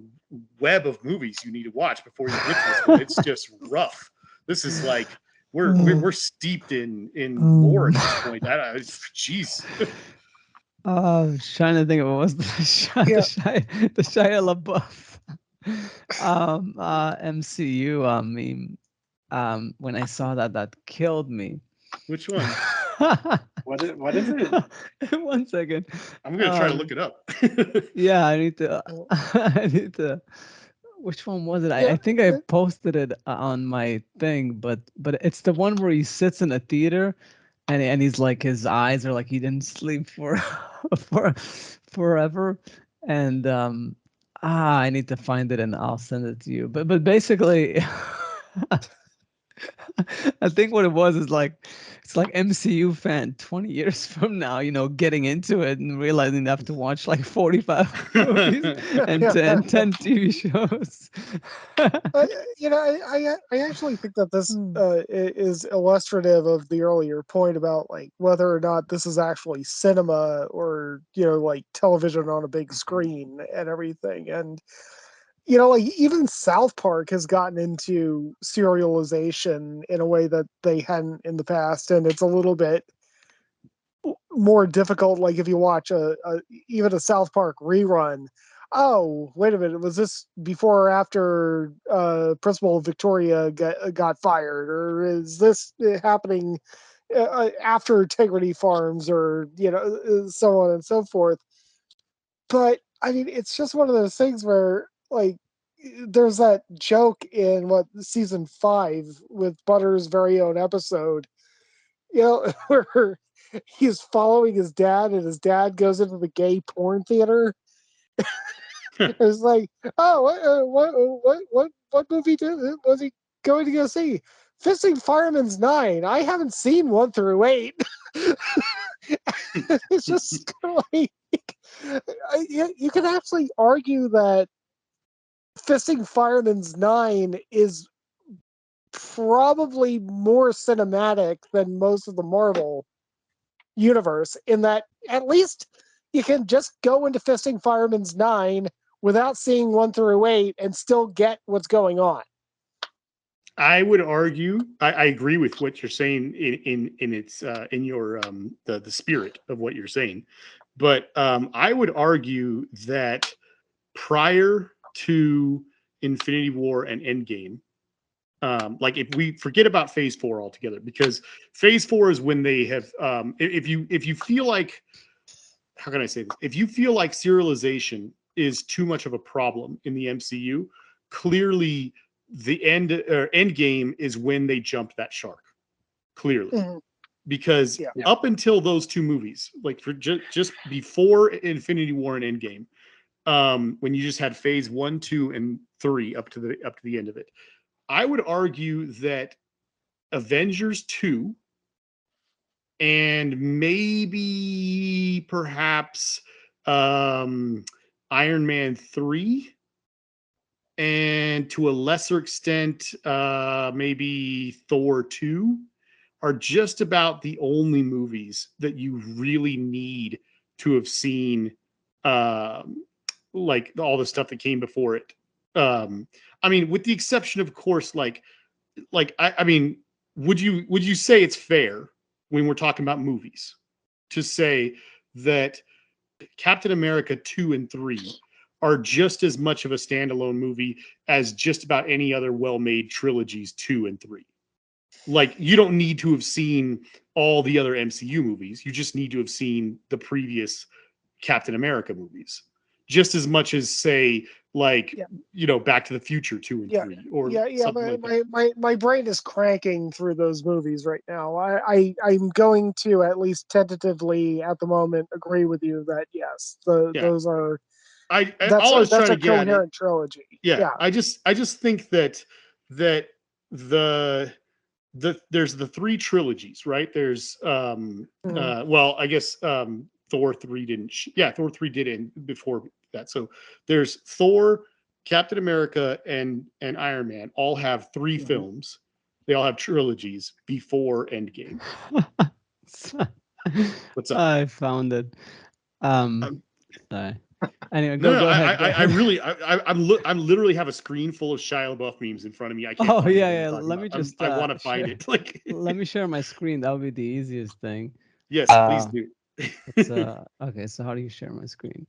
Speaker 3: web of movies you need to watch before you get to this one. It's just rough. This is like, we're steeped in lore at this point. Jeez.
Speaker 4: I was trying to think of what was the Shia LaBeouf MCU meme. When I saw that killed me.
Speaker 3: Which one?
Speaker 1: What is it?
Speaker 4: 1 second.
Speaker 3: I'm gonna try to look it up.
Speaker 4: Yeah, I need to. Which one was it? I think I posted it on my thing, but it's the one where he sits in a theater, and he's like, his eyes are like he didn't sleep for forever, and I need to find it and I'll send it to you. But basically, I think what it was is like it's like MCU fan 20 years from now, getting into it and realizing they have to watch like 45 movies and
Speaker 2: Yeah.
Speaker 4: 10 TV shows.
Speaker 2: I actually think that this
Speaker 4: Hmm.
Speaker 2: is illustrative of the earlier point about like whether or not this is actually cinema or like television on a big screen and everything. And like even South Park has gotten into serialization in a way that they hadn't in the past, and it's a little bit more difficult. Like if you watch even a South Park rerun, oh wait a minute, was this before or after Principal Victoria got fired, or is this happening after Integrity Farms, or so on and so forth? But I mean, it's just one of those things where like there's that joke in season 5 with Butter's very own episode, where he's following his dad and his dad goes into the gay porn theater. It's like, oh, what movie was he going to go see? Fisting Fireman's 9. I haven't seen 1 through 8. It's just like you can actually argue that Fisting Fireman's 9 is probably more cinematic than most of the Marvel universe, in that at least you can just go into Fisting Fireman's 9 without seeing 1 through 8 and still get what's going on.
Speaker 3: I would argue, I agree with what you're saying in its in your the spirit of what you're saying, but I would argue that prior to Infinity War and Endgame, like if we forget about Phase 4 altogether, because Phase 4 is when they have if you feel like, how can I say this? If you feel like serialization is too much of a problem in the MCU, clearly the end game is when they jumped that shark. Clearly, because up until those 2 movies, like for just before Infinity War and Endgame, when you just had Phase 1, 2, and 3 up to the end of it, I would argue that Avengers 2 and maybe perhaps Iron Man 3, and to a lesser extent maybe Thor 2 are just about the only movies that you really need to have seen, like all the stuff that came before it. I mean, with the exception, of course, I mean, would you say it's fair when we're talking about movies to say that Captain America 2 and 3 are just as much of a standalone movie as just about any other well-made trilogies 2 and 3? Like, you don't need to have seen all the other MCU movies. You just need to have seen the previous Captain America movies, just as much as, say, like Back to the Future 2 and 3, or something like that.
Speaker 2: My brain is cranking through those movies right now. I'm going to at least tentatively at the moment agree with you that yes, those are. That's a coherent trilogy.
Speaker 3: Yeah, I just think that the there's the 3 trilogies, right? There's well, I guess Thor 3 didn't. Thor 3 did end before that. So there's Thor, Captain America, and Iron Man all have 3 films. They all have trilogies before Endgame. What's up?
Speaker 4: I found it. Sorry. Anyway, go ahead.
Speaker 3: I literally have a screen full of Shia LaBeouf memes in front of me. I can't.
Speaker 4: Let me just.
Speaker 3: I want to find it. Like,
Speaker 4: let me share my screen. That would be the easiest thing.
Speaker 3: Yes, please do.
Speaker 4: Okay, so how do you share my screen?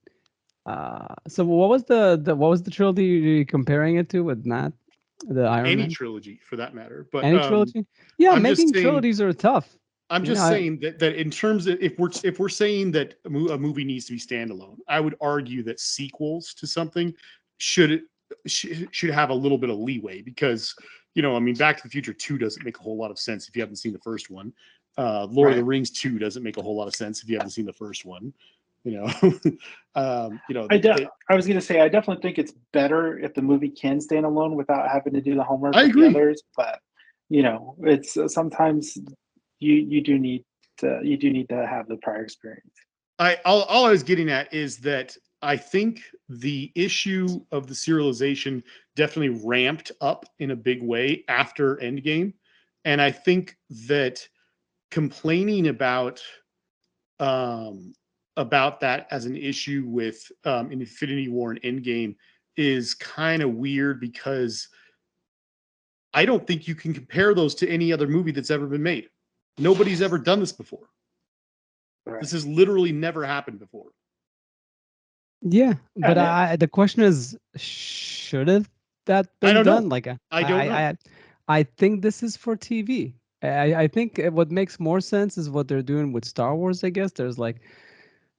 Speaker 4: So what was the trilogy you're comparing it to with Nat? The Iron Man?
Speaker 3: Any trilogy for that matter. But
Speaker 4: any trilogy? Yeah,
Speaker 3: I'm
Speaker 4: making trilogies are tough.
Speaker 3: I'm just saying that in terms of if we're saying that a movie needs to be standalone, I would argue that sequels to something should have a little bit of leeway, because I mean, Back to the Future 2 doesn't make a whole lot of sense if you haven't seen the first one. Lord of the Rings 2 doesn't make a whole lot of sense if you haven't seen the first one.
Speaker 1: I was going to say, I definitely think it's better if the movie can stand alone without having to do the homework with the others. But it's sometimes you do need to have the prior experience.
Speaker 3: All I was getting at is that I think the issue of the serialization definitely ramped up in a big way after Endgame, and I think that complaining about that as an issue with Infinity War and Endgame is kind of weird, because I don't think you can compare those to any other movie that's ever been made. Nobody's ever done this before.
Speaker 1: Right.
Speaker 3: This has literally never happened before.
Speaker 4: Yeah, but
Speaker 1: Yeah,
Speaker 4: the question is, should have that
Speaker 3: I
Speaker 4: been
Speaker 3: don't know.
Speaker 4: done? Like,
Speaker 3: I don't know.
Speaker 4: I think this is for TV. I think what makes more sense is what they're doing with Star Wars. I guess there's like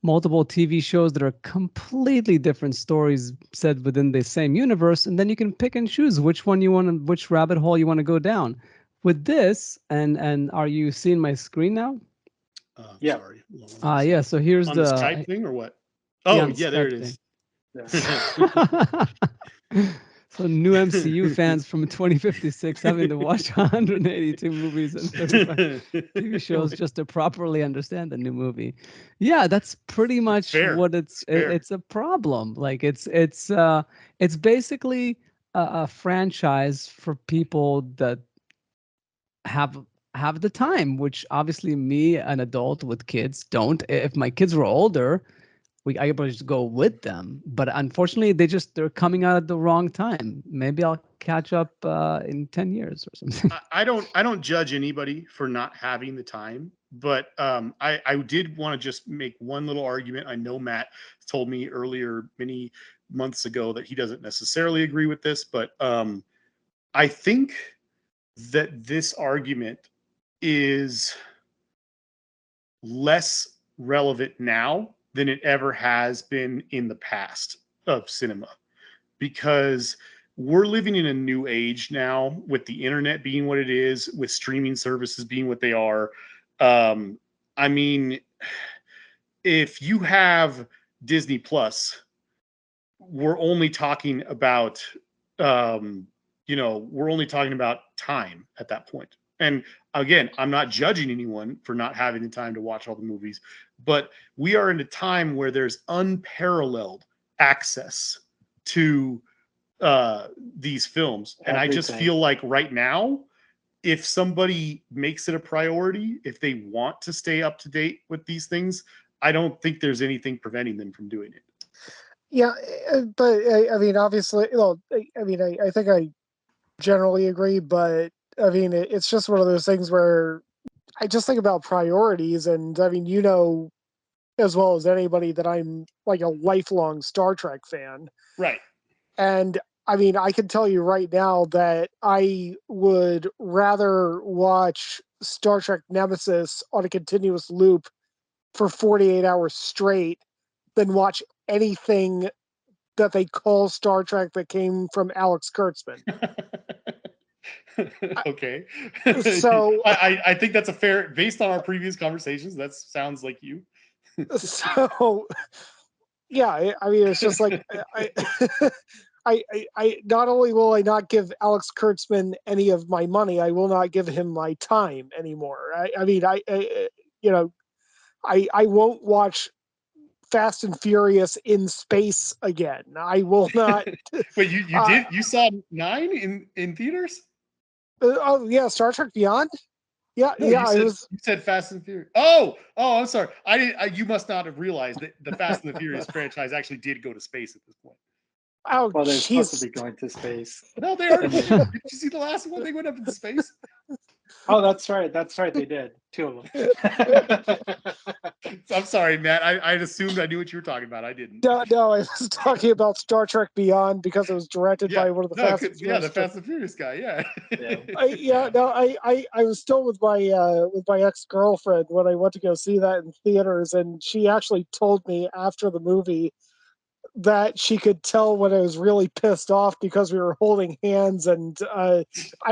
Speaker 4: multiple TV shows that are completely different stories set within the same universe, and then you can pick and choose which one you want to, which rabbit hole you want to go down. With this, and are you seeing my screen now?
Speaker 1: Yeah.
Speaker 3: Sorry.
Speaker 4: Yeah. So here's
Speaker 3: On the Skype thing or what? Oh,
Speaker 4: on the
Speaker 3: yeah, there it
Speaker 4: Skype
Speaker 3: is.
Speaker 4: So new MCU fans from 2056 having to watch 182 movies and 35 TV shows just to properly understand the new movie. Yeah, that's pretty much
Speaker 3: Fair.
Speaker 4: what it's a problem. Like it's basically a franchise for people that have have the time, which obviously me, an adult with kids, don't. If my kids were older, I could just go with them, but unfortunately, they're coming out at the wrong time. Maybe I'll catch up in 10 years or something.
Speaker 3: I don't judge anybody for not having the time, but I did want to just make one little argument. I know Matt told me earlier, many months ago, that he doesn't necessarily agree with this, but I think that this argument is less relevant now than it ever has been in the past of cinema, because we're living in a new age now, with the internet being what it is, with streaming services being what they are. I mean, if you have Disney Plus, we're only talking about we're only talking about time at that point. And again, I'm not judging anyone for not having the time to watch all the movies, but we are in a time where there's unparalleled access to these films. And I just feel like right now, if somebody makes it a priority, if they want to stay up to date with these things, I don't think there's anything preventing them from doing it.
Speaker 2: Yeah, but I mean, obviously, I think I generally agree, but I mean, it's just one of those things where I just think about priorities, and I mean, as well as anybody that I'm like a lifelong Star Trek fan.
Speaker 3: Right.
Speaker 2: And I mean, I can tell you right now that I would rather watch Star Trek Nemesis on a continuous loop for 48 hours straight than watch anything that they call Star Trek that came from Alex Kurtzman.
Speaker 3: Okay.
Speaker 2: So
Speaker 3: I think that's a fair, based on our previous conversations, that sounds like you.
Speaker 2: So yeah, I mean, it's just like I not only will I not give Alex Kurtzman any of my money, I will not give him my time anymore. I mean, I won't watch Fast and Furious in space again. I will not.
Speaker 3: But you saw 9 in theaters?
Speaker 2: Oh yeah, Star Trek Beyond. Yeah,
Speaker 3: No,
Speaker 2: yeah.
Speaker 3: you said Fast and Furious. Oh, I'm sorry. I didn't. You must not have realized that the Fast and the Furious franchise actually did go to space at this point.
Speaker 2: Oh,
Speaker 1: well, they're supposed to be going to space.
Speaker 3: No, they are. Did you see the last one? They went up into space.
Speaker 1: Oh, that's right. That's right. They did. 2 of them.
Speaker 3: I'm sorry, Matt. I assumed I knew what you were talking about. I didn't.
Speaker 2: No, I was talking about Star Trek Beyond because it was directed by one of the Fast and Furious.
Speaker 3: Yeah, the Fast and Furious guy.
Speaker 2: Yeah. I was still with my ex-girlfriend when I went to go see that in theaters, and she actually told me after the movie that she could tell when I was really pissed off because we were holding hands, and I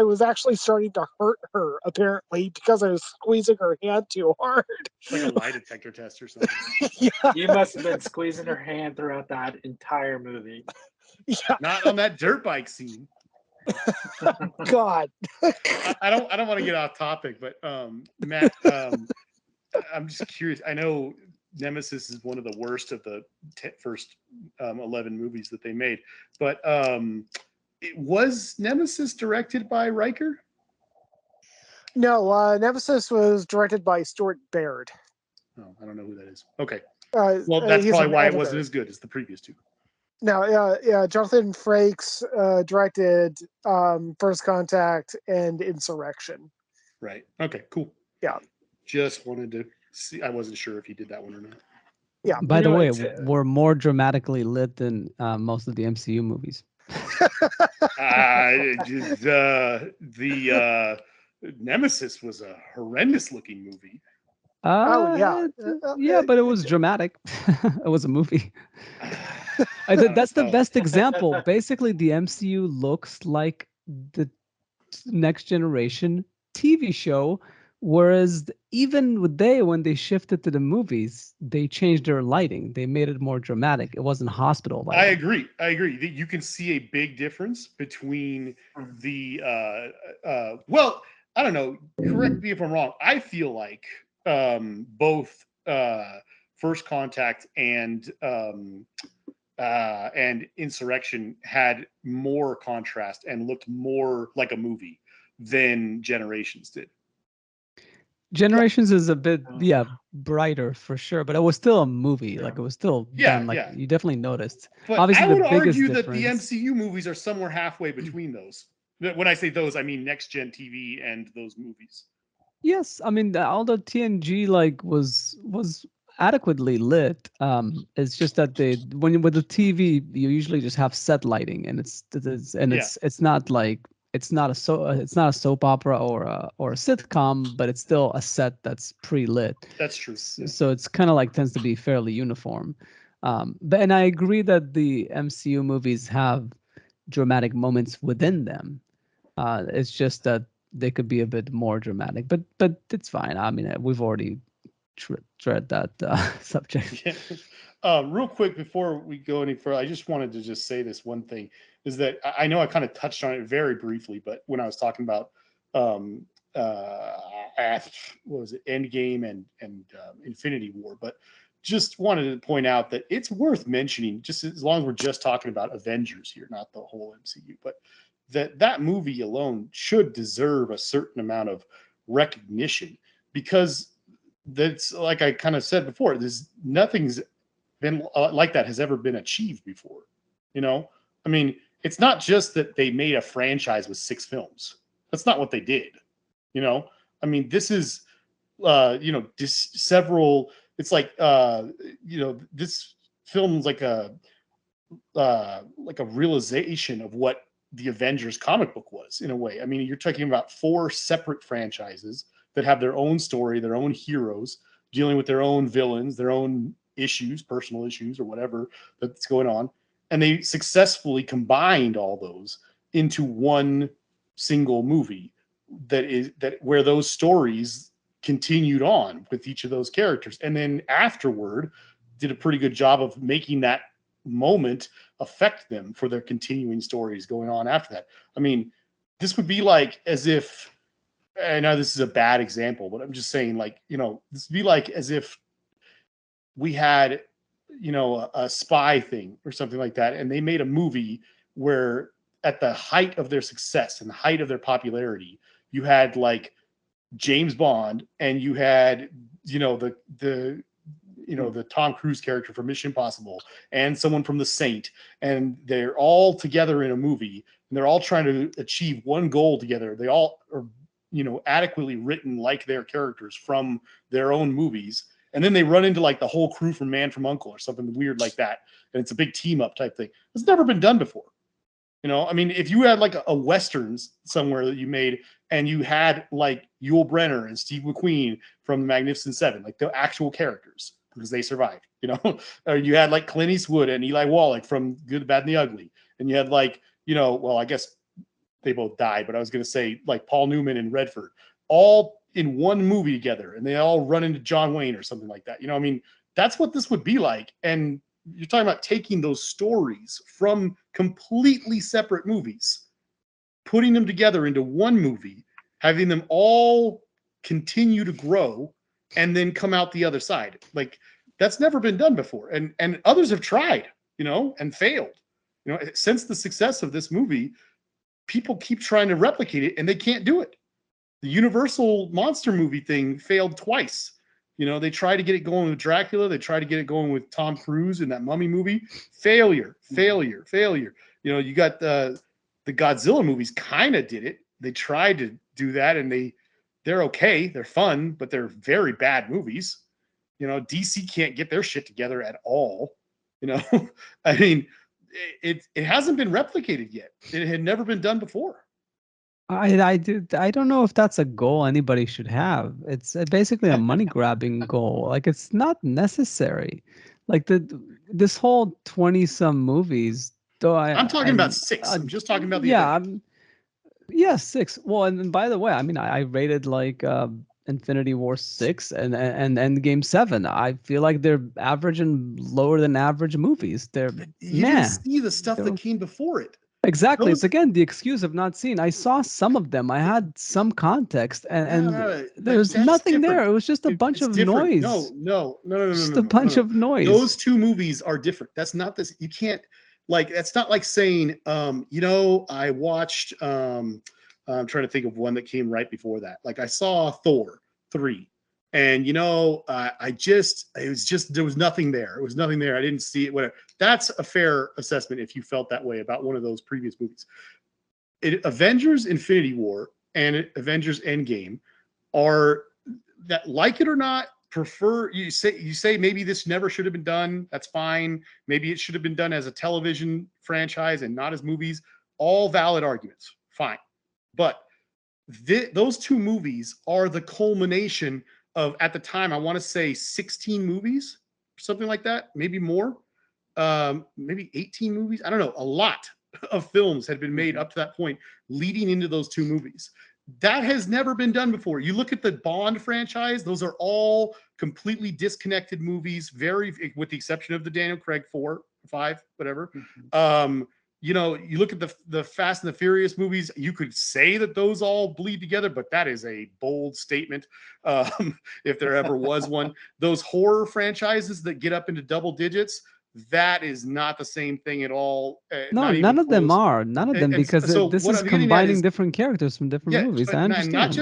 Speaker 2: was actually starting to hurt her, apparently, because I was squeezing her hand too hard.
Speaker 3: It's like a lie detector test or something.
Speaker 2: Yeah.
Speaker 1: You must have been squeezing her hand throughout that entire movie.
Speaker 2: Yeah.
Speaker 3: Not on that dirt bike scene.
Speaker 2: God.
Speaker 3: I don't want to get off topic, but Matt, I'm just curious. I know Nemesis is one of the worst of the first 11 movies that they made, but was Nemesis directed by Riker?
Speaker 2: No, Nemesis was directed by Stuart Baird.
Speaker 3: Oh, I don't know who that is. Okay.
Speaker 2: Well,
Speaker 3: That's
Speaker 2: he's
Speaker 3: probably
Speaker 2: an
Speaker 3: why
Speaker 2: editor.
Speaker 3: it wasn't as good as the previous two.
Speaker 2: No, yeah, Jonathan Frakes directed First Contact and Insurrection.
Speaker 3: Right. Okay, cool.
Speaker 2: Yeah.
Speaker 3: Just wanted to see. I wasn't sure if he did that one or not.
Speaker 2: Yeah.
Speaker 4: By the way, we're more dramatically lit than most of the MCU movies.
Speaker 3: The Nemesis was a horrendous looking movie.
Speaker 2: Oh yeah,
Speaker 4: yeah, but it was dramatic. It was a movie. That's the best example. Basically, the MCU looks like the Next Generation TV show, whereas even when they shifted to the movies, they changed their lighting. They made it more dramatic. It wasn't hospital lighting.
Speaker 3: I agree that you can see a big difference between the well, I don't know, correct me if I'm wrong. I feel like both First Contact and Insurrection had more contrast and looked more like a movie than Generations did.
Speaker 4: Generations is a bit brighter for sure, but it was still a movie. Like it was still done. Like you definitely noticed.
Speaker 3: But
Speaker 4: obviously,
Speaker 3: I would
Speaker 4: the biggest
Speaker 3: argue
Speaker 4: difference,
Speaker 3: that the MCU movies are somewhere halfway between those. When I say those, I mean Next Gen TV and those movies.
Speaker 4: Yes, I mean all the TNG like was adequately lit. It's just that with the TV you usually just have set lighting, and it's not like it's not a soap opera or a sitcom, but it's still a set that's pre-lit.
Speaker 3: That's true.
Speaker 4: So it's kind of like tends to be fairly uniform. And I agree that the MCU movies have dramatic moments within them. It's just that they could be a bit more dramatic, but it's fine. I mean, we've already tread that subject.
Speaker 3: Real quick before we go any further, I just wanted to just say this one thing is that I know I kind of touched on it very briefly, but when I was talking about what was it, Endgame and Infinity War, but just wanted to point out that it's worth mentioning, just as long as we're just talking about Avengers here, not the whole MCU, but that movie alone should deserve a certain amount of recognition, because that's, like I kind of said before, there's nothing's been like that has ever been achieved before. I mean, it's not just that they made a franchise with 6 films. That's not what they did. I mean, this is several. It's like this film's like a realization of what the Avengers comic book was, in a way. I mean, you're talking about 4 separate franchises that have their own story, their own heroes, dealing with their own villains, their own issues, personal issues, or whatever that's going on. And they successfully combined all those into one single movie where those stories continued on with each of those characters. And then afterward did a pretty good job of making that moment affect them for their continuing stories going on after that. I mean, this would be like as if, I know this is a bad example, but I'm just saying, like, this would be like as if we had, a spy thing or something like that, and they made a movie where at the height of their success and the height of their popularity, you had like James Bond, and you had, the Tom Cruise character from Mission Impossible, and someone from The Saint, and they're all together in a movie, and they're all trying to achieve one goal together. They all are, adequately written like their characters from their own movies. And then they run into like the whole crew from Man from U.N.C.L.E. or something weird like that. And it's a big team up type thing. It's never been done before. I mean, if you had like a Westerns somewhere that you made, and you had like Yul Brynner and Steve McQueen from the Magnificent Seven, like the actual characters, because they survived, or you had like Clint Eastwood and Eli Wallach from Good, the Bad, and the Ugly. And you had like, well, I guess they both died, but I was going to say like Paul Newman and Redford, all in one movie together, and they all run into John Wayne or something like that. I mean, that's what this would be like. And you're talking about taking those stories from completely separate movies putting them together into one movie, having them all continue to grow, and then come out the other side. Like, that's never been done before. And others have tried, and failed. Since the success of this movie, people keep trying to replicate it and they can't do it. The Universal monster movie thing failed twice. They tried to get it going with Dracula. They tried to get it going with Tom Cruise in that Mummy movie. Failure. You got the Godzilla movies kind of did it. They tried to do that, and they're okay. They're fun, but they're very bad movies. DC can't get their shit together at all. I mean, it hasn't been replicated yet. It had never been done before.
Speaker 4: I don't know if that's a goal anybody should have. It's basically a money grabbing goal. Like, it's not necessary. Like this whole 20-some movies. Though
Speaker 3: I'm talking about 6. I'm just talking about the
Speaker 4: yeah, 6. Well, and by the way, I mean I rated like Infinity War 6 and Endgame 7. I feel like they're average and lower than average movies.
Speaker 3: You didn't see the stuff that came before it.
Speaker 4: Exactly. It's again the excuse of not seeing. I saw some of them. I had some context, and there's nothing there. It was just a bunch of noise.
Speaker 3: No.
Speaker 4: Just a bunch of noise.
Speaker 3: Those two movies are different. That's not this. You can't that's not like saying, I watched. I'm trying to think of one that came right before that. Like, I saw Thor 3. And there was nothing there. It was nothing there. I didn't see it. Whatever. That's a fair assessment if you felt that way about one of those previous movies. Avengers Infinity War and Avengers Endgame are that, like it or not, you say maybe this never should have been done. That's fine. Maybe it should have been done as a television franchise and not as movies. All valid arguments. Fine. But those two movies are the culmination of, at the time, I want to say 16 movies, something like that, maybe more, maybe 18 movies. I don't know. A lot of films had been made up to that point, leading into those two movies. That has never been done before. You look at the Bond franchise; those are all completely disconnected movies, with the exception of the Daniel Craig 4, 5, whatever. You look at the Fast and the Furious movies, you could say that those all bleed together, but that is a bold statement, if there ever was one. Those horror franchises that get up into double digits, that is not the same thing at all.
Speaker 4: No, none of them are. None of them, because this is combining different characters from different movies. I understand.
Speaker 3: Not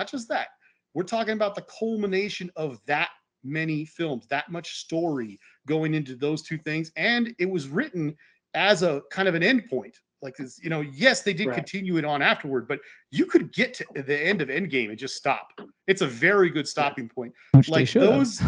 Speaker 3: just that. We're talking about the culmination of that many films, that much story going into those two things. And it was written as a kind of an end point. Like, yes, they did continue it on afterward, but you could get to the end of Endgame and just stop. It's a very good stopping point.
Speaker 4: Which
Speaker 3: like those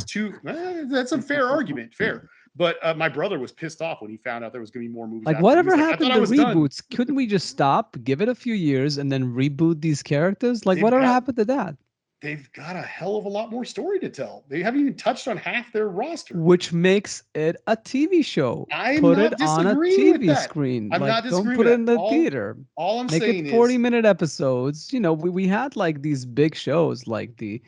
Speaker 3: two, that's a fair argument. Fair. But my brother was pissed off when he found out there was going to be more movies.
Speaker 4: Like, whatever happened to reboots? Couldn't we just stop, give it a few years, and then reboot these characters? Like, whatever happened to that?
Speaker 3: They've got a hell of a lot more story to tell. They haven't even touched on half their roster.
Speaker 4: Which makes it a TV show.
Speaker 3: Put it on a TV
Speaker 4: screen.
Speaker 3: I'm not disagreeing.
Speaker 4: Don't put it in the theater.
Speaker 3: All I'm saying is,
Speaker 4: 40-minute episodes. We had like these big shows, like the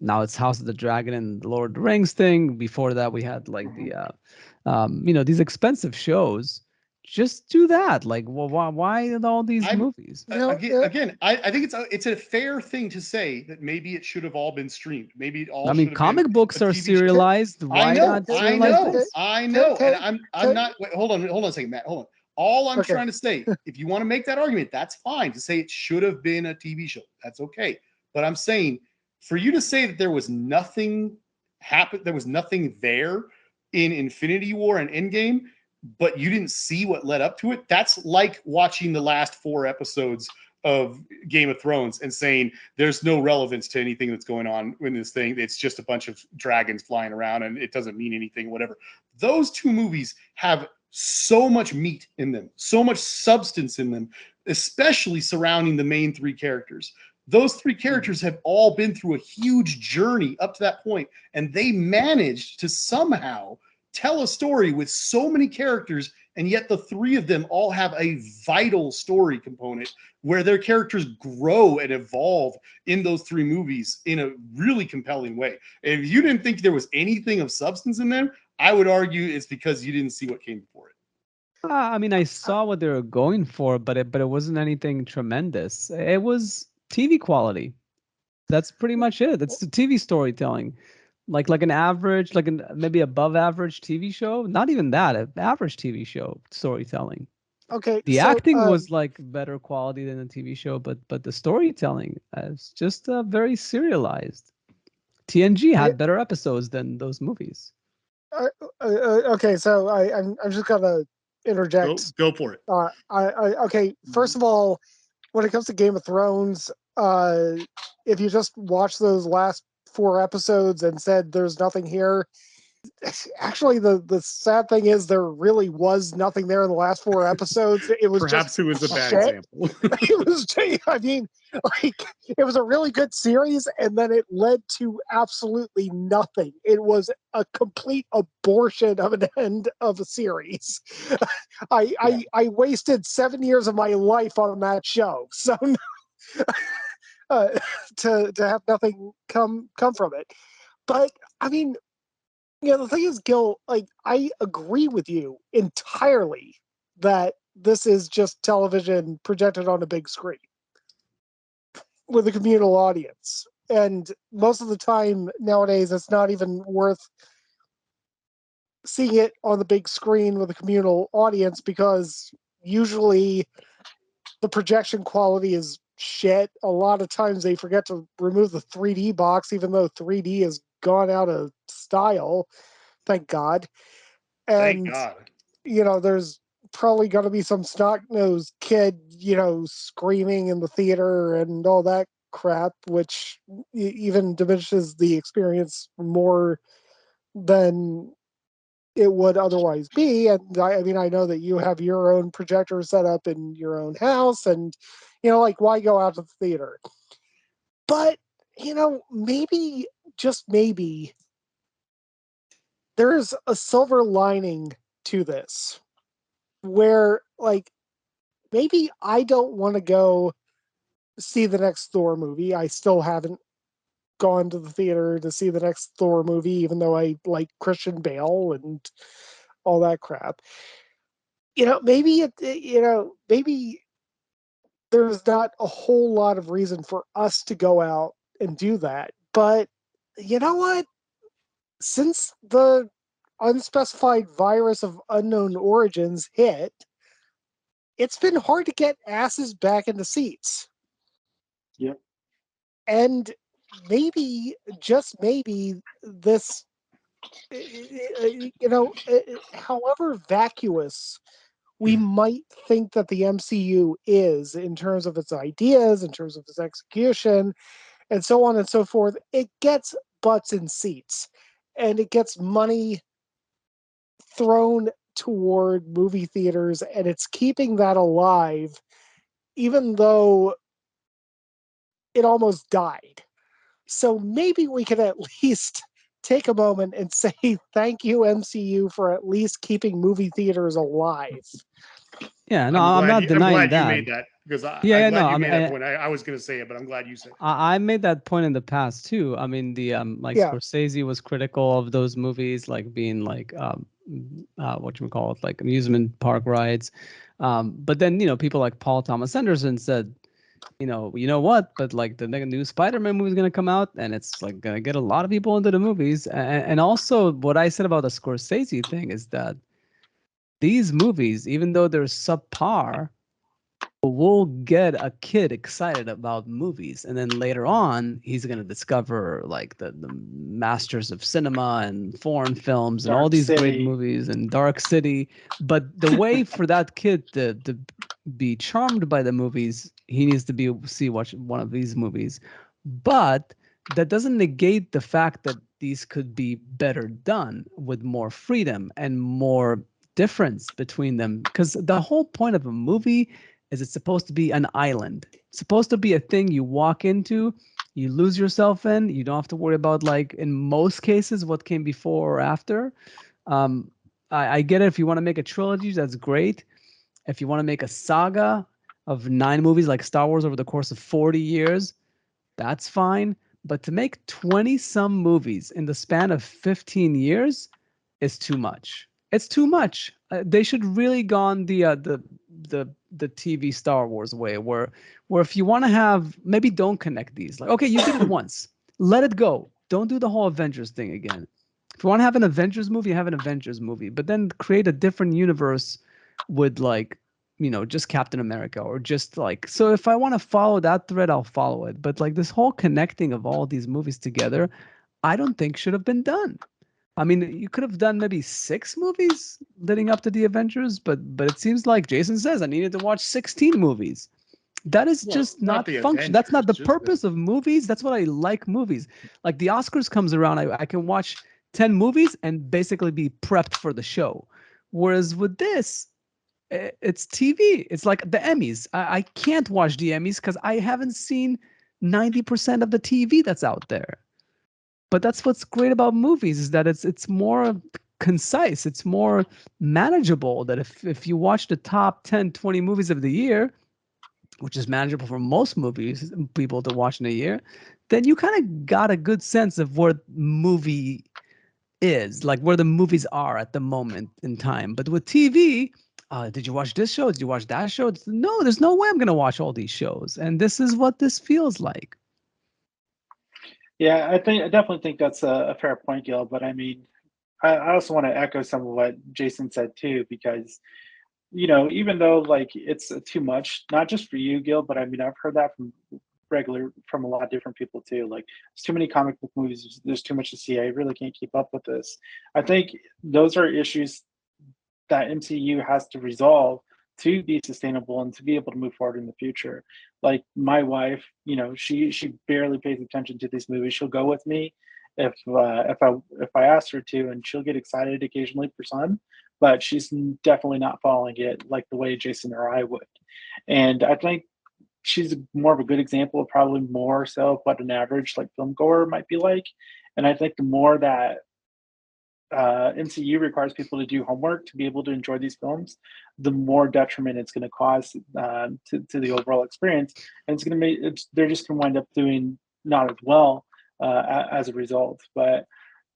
Speaker 4: now it's House of the Dragon and the Lord of the Rings thing. Before that, we had like the these expensive shows. Just do that. Like, well, why all these movies?
Speaker 3: Again, I think it's a fair thing to say that maybe it should have all been streamed. Maybe it all.
Speaker 4: I mean, comic books are serialized. Why not serialize this?
Speaker 3: I know. And I'm not. Wait, hold on a second, Matt. Hold on. All I'm trying to say, if you want to make that argument, that's fine. To say it should have been a TV show, that's okay. But I'm saying, for you to say that there was nothing there in Infinity War and Endgame, but you didn't see what led up to it, that's like watching the last 4 episodes of Game of Thrones and saying there's no relevance to anything that's going on in this thing. It's just a bunch of dragons flying around and it doesn't mean anything, whatever. Those two movies have so much meat in them, so much substance in them, especially surrounding the main 3 characters. Those 3 characters have all been through a huge journey up to that point, and they managed to somehow tell a story with so many characters, and yet the 3 of them all have a vital story component where their characters grow and evolve in those 3 movies in a really compelling way. And if you didn't think there was anything of substance in them, I would argue it's because you didn't see what came before it.
Speaker 4: I mean, I saw what they were going for, but it wasn't anything tremendous. It was TV quality. That's pretty much it. It's the TV storytelling, like an average, maybe above average TV show. Not even that, an average TV show storytelling.
Speaker 2: Okay,
Speaker 4: The
Speaker 2: so
Speaker 4: acting was like better quality than a TV show, but the storytelling is just very serialized. TNG had better episodes than those movies.
Speaker 2: Okay, so I'm just gonna interject.
Speaker 3: Go for it.
Speaker 2: Okay, first of all, when it comes to Game of Thrones, if you just watch those last 4 episodes and said there's nothing here, actually the sad thing is there really was nothing there in the last 4 episodes. It was
Speaker 3: Perhaps it was a bad
Speaker 2: shit.
Speaker 3: example.
Speaker 2: It was, I mean, like, it was a really good series, and then it led to absolutely nothing. It was a complete abortion of an end of a series. I wasted 7 years of my life on that show, so to have nothing come from it. But I mean, the thing is, Gil, like, I agree with you entirely that this is just television projected on a big screen with a communal audience. And most of the time nowadays, it's not even worth seeing it on the big screen with a communal audience because usually the projection quality is shit. A lot of times they forget to remove the 3D box, even though 3D has gone out of style. Thank God. And,
Speaker 3: Thank God.
Speaker 2: There's probably going to be some snot-nosed kid, screaming in the theater and all that crap, which even diminishes the experience more than it would otherwise be. And I mean, I know that you have your own projector set up in your own house, and like, why go out to the theater? But maybe, just maybe, there's a silver lining to this, where, like, maybe I don't want to go see the next Thor movie. I still haven't gone to the theater to see the next Thor movie, even though I like Christian Bale and all that crap. Maybe maybe there's not a whole lot of reason for us to go out and do that. But you know what? Since the unspecified virus of unknown origins hit, it's been hard to get asses back into seats.
Speaker 1: Yep.
Speaker 2: And maybe, just maybe, this, however vacuous we might think that the MCU is in terms of its ideas, in terms of its execution, and so on and so forth, it gets butts in seats. And it gets money thrown toward movie theaters, and it's keeping that alive, even though it almost died. So maybe we could at least take a moment and say thank you, MCU, for at least keeping movie theaters alive.
Speaker 4: Yeah, no, I'm not denying that.
Speaker 3: I'm glad you made that, because I'm glad you made that point. I was going to say it, but I'm glad you said it.
Speaker 4: I made that point in the past too. I mean, the Scorsese was critical of those movies, like being like whatchamacallit, like amusement park rides. But then people like Paul Thomas Anderson said, you know what? But like the new Spider-Man movie is gonna come out, and it's like gonna get a lot of people into the movies. And also, what I said about the Scorsese thing is that these movies, even though they're subpar, will get a kid excited about movies, and then later on he's going to discover like the masters of cinema and foreign films and all these great movies and Dark City. But the way for that kid to be charmed by the movies, he needs to watch one of these movies. But that doesn't negate the fact that these could be better done with more freedom and more difference between them, because the whole point of a movie is it's supposed to be an island. It's supposed to be a thing you walk into, you lose yourself in. You don't have to worry about, like, in most cases, what came before or after. I get it. If you want to make a trilogy, that's great. If you want to make a saga of 9 movies like Star Wars over the course of 40 years, that's fine. But to make 20 some movies in the span of 15 years is too much. It's too much. They should really gone the TV Star Wars way, where if you want to have, maybe don't connect these. Like, okay, you did it once, let it go. Don't do the whole Avengers thing again. If you want to have an Avengers movie, have an Avengers movie, but then create a different universe with like, just Captain America, or just like, so if I want to follow that thread, I'll follow it. But like this whole connecting of all these movies together, I don't think should have been done. I mean, you could have done maybe 6 movies leading up to the Avengers, but it seems like Jason says I needed to watch 16 movies. That is just
Speaker 3: not
Speaker 4: not
Speaker 3: the
Speaker 4: function. That's not the
Speaker 3: Avengers, just
Speaker 4: purpose of movies. That's what I like movies. Like the Oscars comes around, I can watch 10 movies and basically be prepped for the show. Whereas with this, it's TV. It's like the Emmys. I can't watch the Emmys because I haven't seen 90% of the TV that's out there. But that's what's great about movies, is that it's more concise, it's more manageable. That if you watch the top 10, 20 movies of the year, which is manageable for most movies people to watch in a year, then you kind of got a good sense of where movie is, like where the movies are at the moment in time. But with TV, did you watch this show? Did you watch that show? No, there's no way I'm going to watch all these shows. And this is what this feels like.
Speaker 1: Yeah, I definitely think that's a fair point, Gil. But I mean, I also want to echo some of what Jason said too, because even though like it's too much, not just for you, Gil, but I mean I've heard that from a lot of different people too. Like there's too many comic book movies, there's too much to see. I really can't keep up with this. I think those are issues that MCU has to resolve to be sustainable and to be able to move forward in the future. Like my wife, she barely pays attention to these movies. She'll go with me if I ask her to, and she'll get excited occasionally for some, but she's definitely not following it like the way Jason or I would. And I think she's more of a good example of probably more so of what an average like film goer might be like. And I think the more that MCU requires people to do homework to be able to enjoy these films, the more detriment it's going to cause to the overall experience, and it's going to they're just going to wind up doing not as well as a result. But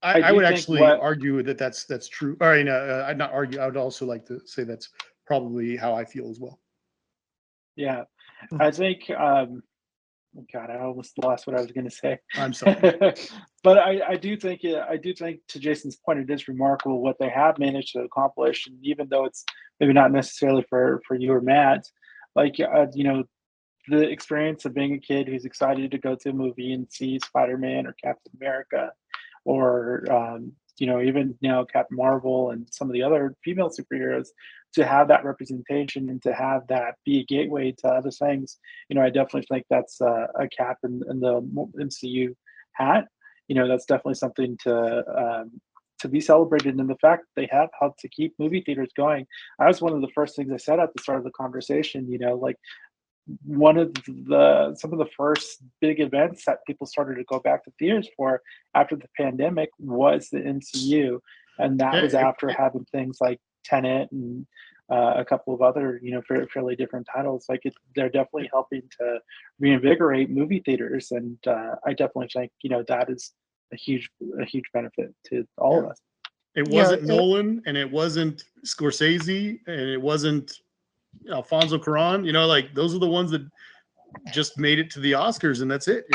Speaker 3: I would actually argue that that's true. Or I'd not argue. I would also like to say that's probably how I feel as well.
Speaker 1: Yeah, I think. God, I almost lost what I was going to say.
Speaker 3: I'm sorry.
Speaker 1: But I do think to Jason's point, it is remarkable what they have managed to accomplish. And even though it's maybe not necessarily for you or Matt, like the experience of being a kid who's excited to go to a movie and see Spider-Man or Captain America, or even Captain Marvel and some of the other female superheroes, to have that representation and to have that be a gateway to other things. I definitely think that's a cap in the MCU hat. That's definitely something to be celebrated, and the fact that they have helped to keep movie theaters going. That was one of the first things I said at the start of the conversation. Like some of the first big events that people started to go back to theaters for after the pandemic was the MCU, and that was after having things like Tenet and a couple of other fairly different titles. Like they're definitely helping to reinvigorate movie theaters, and I definitely think that is a huge benefit to all of us.
Speaker 3: It wasn't Nolan, and it wasn't Scorsese, and it wasn't Alfonso Cuarón. Like those are the ones that just made it to the Oscars, and that's it.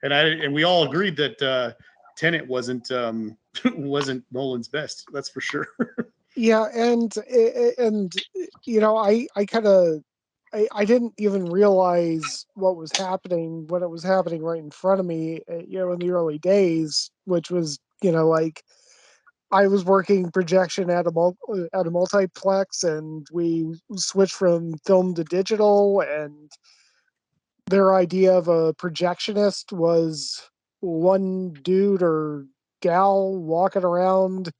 Speaker 3: And we all agreed that Tenet wasn't Nolan's best. That's for sure.
Speaker 2: Yeah, and I didn't even realize what was happening when it was happening right in front of me, in the early days, which was, like I was working projection at a multiplex, and we switched from film to digital, and their idea of a projectionist was one dude or gal walking around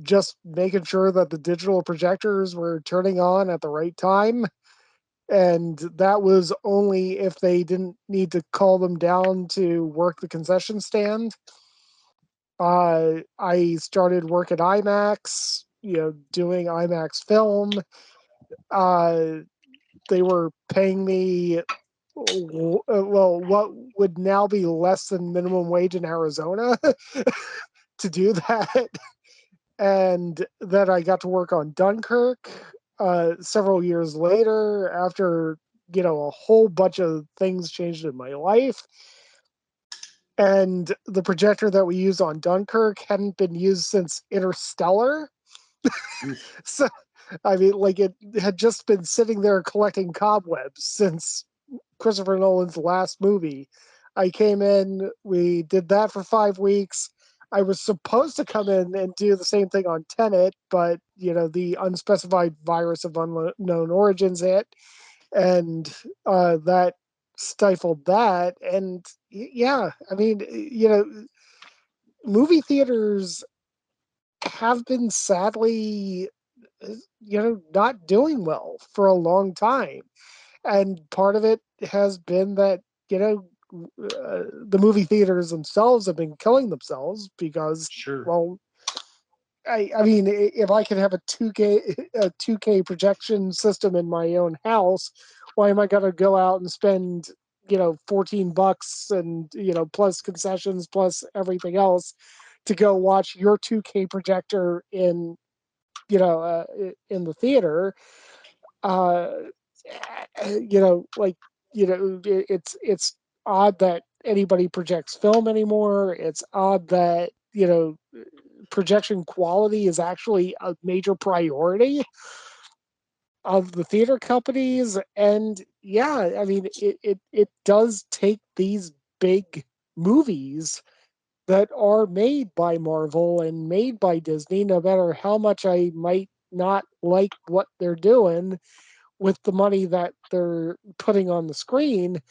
Speaker 2: just making sure that the digital projectors were turning on at the right time. And that was only if they didn't need to call them down to work the concession stand. I started work at IMAX, doing IMAX film. They were paying me, what would now be less than minimum wage in Arizona to do that. and then I got to work on Dunkirk several years later after, a whole bunch of things changed in my life. And the projector that we use on Dunkirk hadn't been used since Interstellar. So, I mean, like, it had just been sitting there collecting cobwebs since Christopher Nolan's last movie. I came in, we did that for 5 weeks. I was supposed to come in and do the same thing on Tenet, but, the unspecified virus of unknown origins hit, and that stifled that. And yeah, I mean, movie theaters have been sadly, not doing well for a long time. And part of it has been that, the movie theaters themselves have been killing themselves because,
Speaker 3: Sure.
Speaker 2: well, I mean, if I can have a 2K projection system in my own house, why am I going to go out and spend, $14 and, plus concessions, plus everything else to go watch your 2K projector in, in the theater? Uh, like, it's odd that anybody projects film anymore. It's odd that, projection quality is actually a major priority of the theater companies. And yeah, I mean, it does take these big movies that are made by Marvel and made by Disney, no matter how much I might not like what they're doing with the money that they're putting on the screen,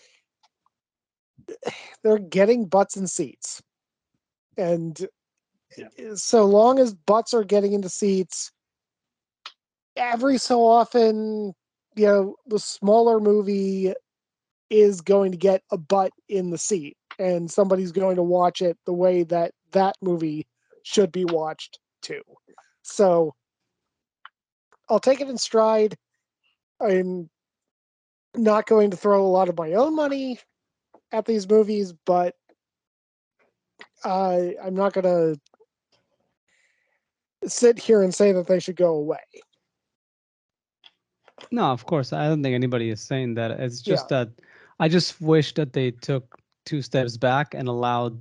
Speaker 2: they're getting butts and seats. And so long as butts are getting into seats, every so often, the smaller movie is going to get a butt in the seat, and somebody's going to watch it the way that that movie should be watched too. So I'll take it in stride. I'm not going to throw a lot of my own money at these movies, but I'm not going to sit here and say that they should go away.
Speaker 4: No, of course. I don't think anybody is saying that. It's just
Speaker 2: Yeah.
Speaker 4: that I just wish that they took 2 steps back and allowed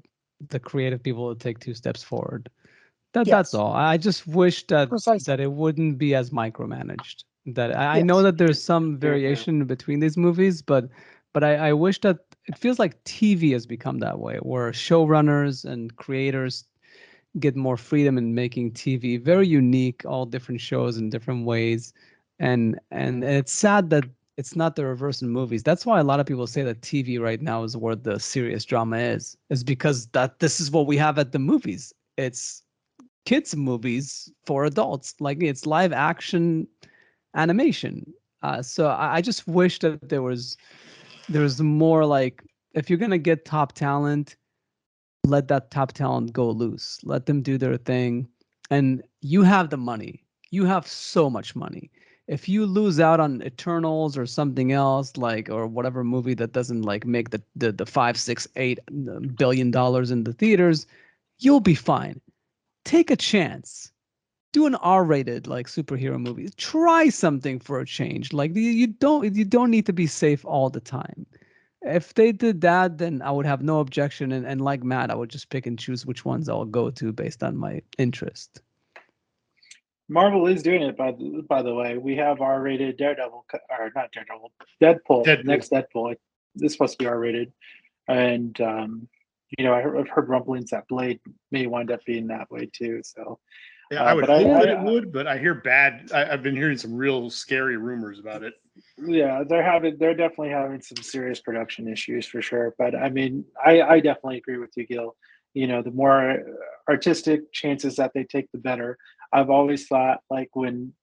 Speaker 4: the creative people to take 2 steps forward. That's all. I just wish that
Speaker 2: Precisely.
Speaker 4: it wouldn't be as micromanaged. That I
Speaker 2: Yes.
Speaker 4: know that there's some
Speaker 1: Here, here.
Speaker 4: variation between these movies, but I wish that it feels like TV has become that way, where showrunners and creators get more freedom in making TV very unique, all different shows in different ways. And it's sad that it's not the reverse in movies. That's why a lot of people say that TV right now is where the serious drama is because that this is what we have at the movies. It's kids movies for adults. Like it's live action animation. So I just wish that there was more like, if you're gonna get top talent, let that top talent go loose. Let them do their thing. And you have the money. You have so much money. If you lose out on Eternals or something else, like, or whatever movie that doesn't like make the 5, 6, 8 billion dollars in the theaters, you'll be fine. Take a chance. Do an R-rated like superhero movie. Try something for a change. Like you don't need to be safe all the time. If they did that, then I would have no objection. And like Matt, I would just pick and choose which ones I'll go to based on my interest.
Speaker 1: Marvel is doing it, by the way. We have R-rated Daredevil, or not Daredevil, Deadpool. Next Deadpool. This is supposed to be R-rated, and I've heard rumblings that Blade may wind up being that way too. So
Speaker 3: yeah, I would hope that it would, but I hear bad. I've been hearing some real scary rumors about it.
Speaker 1: Yeah, they're definitely having some serious production issues for sure. But I mean, I definitely agree with you, Gil. The more artistic chances that they take, the better. I've always thought, like, when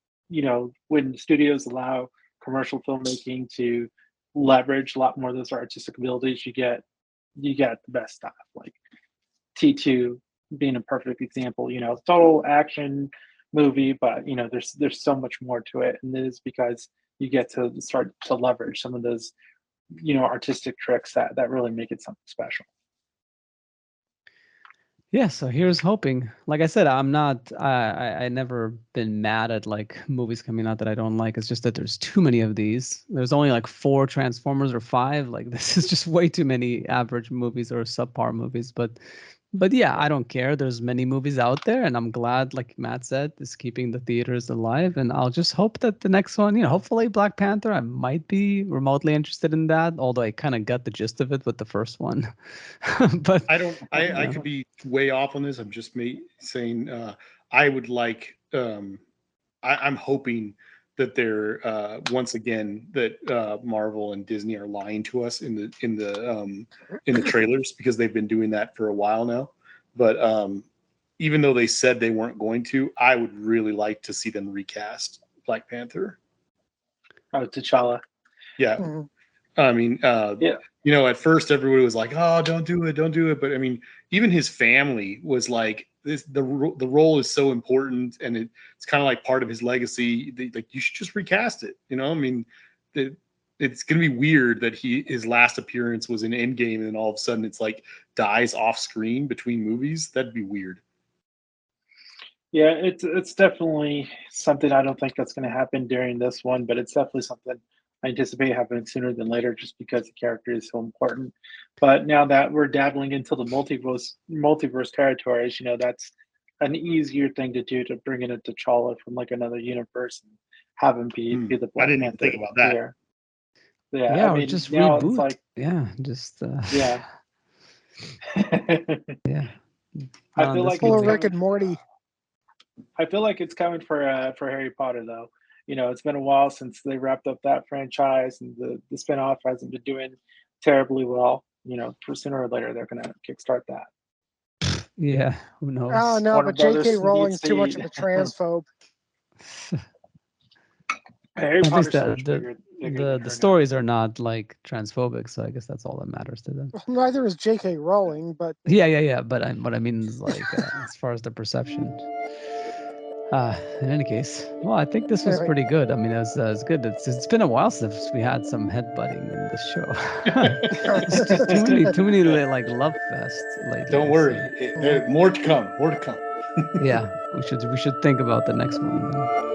Speaker 1: studios allow commercial filmmaking to leverage a lot more of those artistic abilities, you get the best stuff. Like T2 being a perfect example. Total action movie, but there's so much more to it, and it is because you get to start to leverage some of those artistic tricks that really make it something special.
Speaker 4: Yeah, so here's hoping. Like I said, I'm not. I never been mad at like movies coming out that I don't like. It's just that there's too many of these. There's only like 4 Transformers or 5. Like this is just way too many average movies or subpar movies. But yeah, I don't care. There's many movies out there, and I'm glad, like Matt said, is keeping the theaters alive. And I'll just hope that the next one, hopefully Black Panther. I might be remotely interested in that, although I kind of got the gist of it with the first one. But
Speaker 3: I don't. I could be way off on this. I'm just saying. I would like. I'm hoping that they're once again that Marvel and Disney are lying to us in the trailers, because they've been doing that for a while now. But even though they said they weren't going to, I would really like to see them recast Black Panther.
Speaker 1: Oh, T'Challa.
Speaker 3: Yeah.
Speaker 2: Mhm.
Speaker 3: I mean,
Speaker 1: Yeah.
Speaker 3: At first everybody was like, "Oh, don't do it." But I mean, even his family was like, the role is so important, and it's kind of like part of his legacy. Like, you should just recast it. I mean, it's going to be weird that his last appearance was in Endgame, and then all of a sudden it's like dies off screen between movies. That'd be weird.
Speaker 1: Yeah, it's definitely something I don't think that's going to happen during this one, but it's definitely something I anticipate happening sooner than later, just because the character is so important. But now that we're dabbling into the multiverse territories, that's an easier thing to do, to bring in a T'Challa from like another universe and have him be the
Speaker 3: I
Speaker 1: Black
Speaker 3: didn't even
Speaker 1: Panther
Speaker 3: think about that.
Speaker 1: here. Yeah,
Speaker 4: yeah,
Speaker 1: I
Speaker 4: or
Speaker 1: mean
Speaker 4: just
Speaker 1: now it's
Speaker 4: reboot.
Speaker 1: like
Speaker 4: Yeah, just
Speaker 1: yeah.
Speaker 4: yeah.
Speaker 1: I feel like
Speaker 2: Full
Speaker 1: it's
Speaker 2: of Rick
Speaker 1: coming.
Speaker 2: and Morty.
Speaker 1: I feel like it's coming for Harry Potter though. It's been a while since they wrapped up that franchise, and the spinoff hasn't been doing terribly well. For sooner or later they're gonna kickstart that.
Speaker 4: Yeah, who
Speaker 2: Oh
Speaker 4: knows?
Speaker 2: no,
Speaker 1: Warner
Speaker 2: but J.K.
Speaker 1: Brothers
Speaker 2: Rowling's
Speaker 1: needs
Speaker 2: too much
Speaker 1: to.
Speaker 2: of a transphobe.
Speaker 1: Harry
Speaker 4: At least
Speaker 1: Potter's so much bigger than
Speaker 4: the
Speaker 1: her
Speaker 4: stories are not like transphobic, so I guess that's all that matters to them.
Speaker 2: Neither is J.K. Rowling, but
Speaker 4: Yeah. But what I mean is like as far as the perception. In any case, well, I think this was
Speaker 2: Anyway.
Speaker 4: pretty good. I mean, it's good. It's been a while since we had some headbutting in this show. It's just too many like love fests lately.
Speaker 3: Don't worry, more to come.
Speaker 4: Yeah, we should think about the next one then.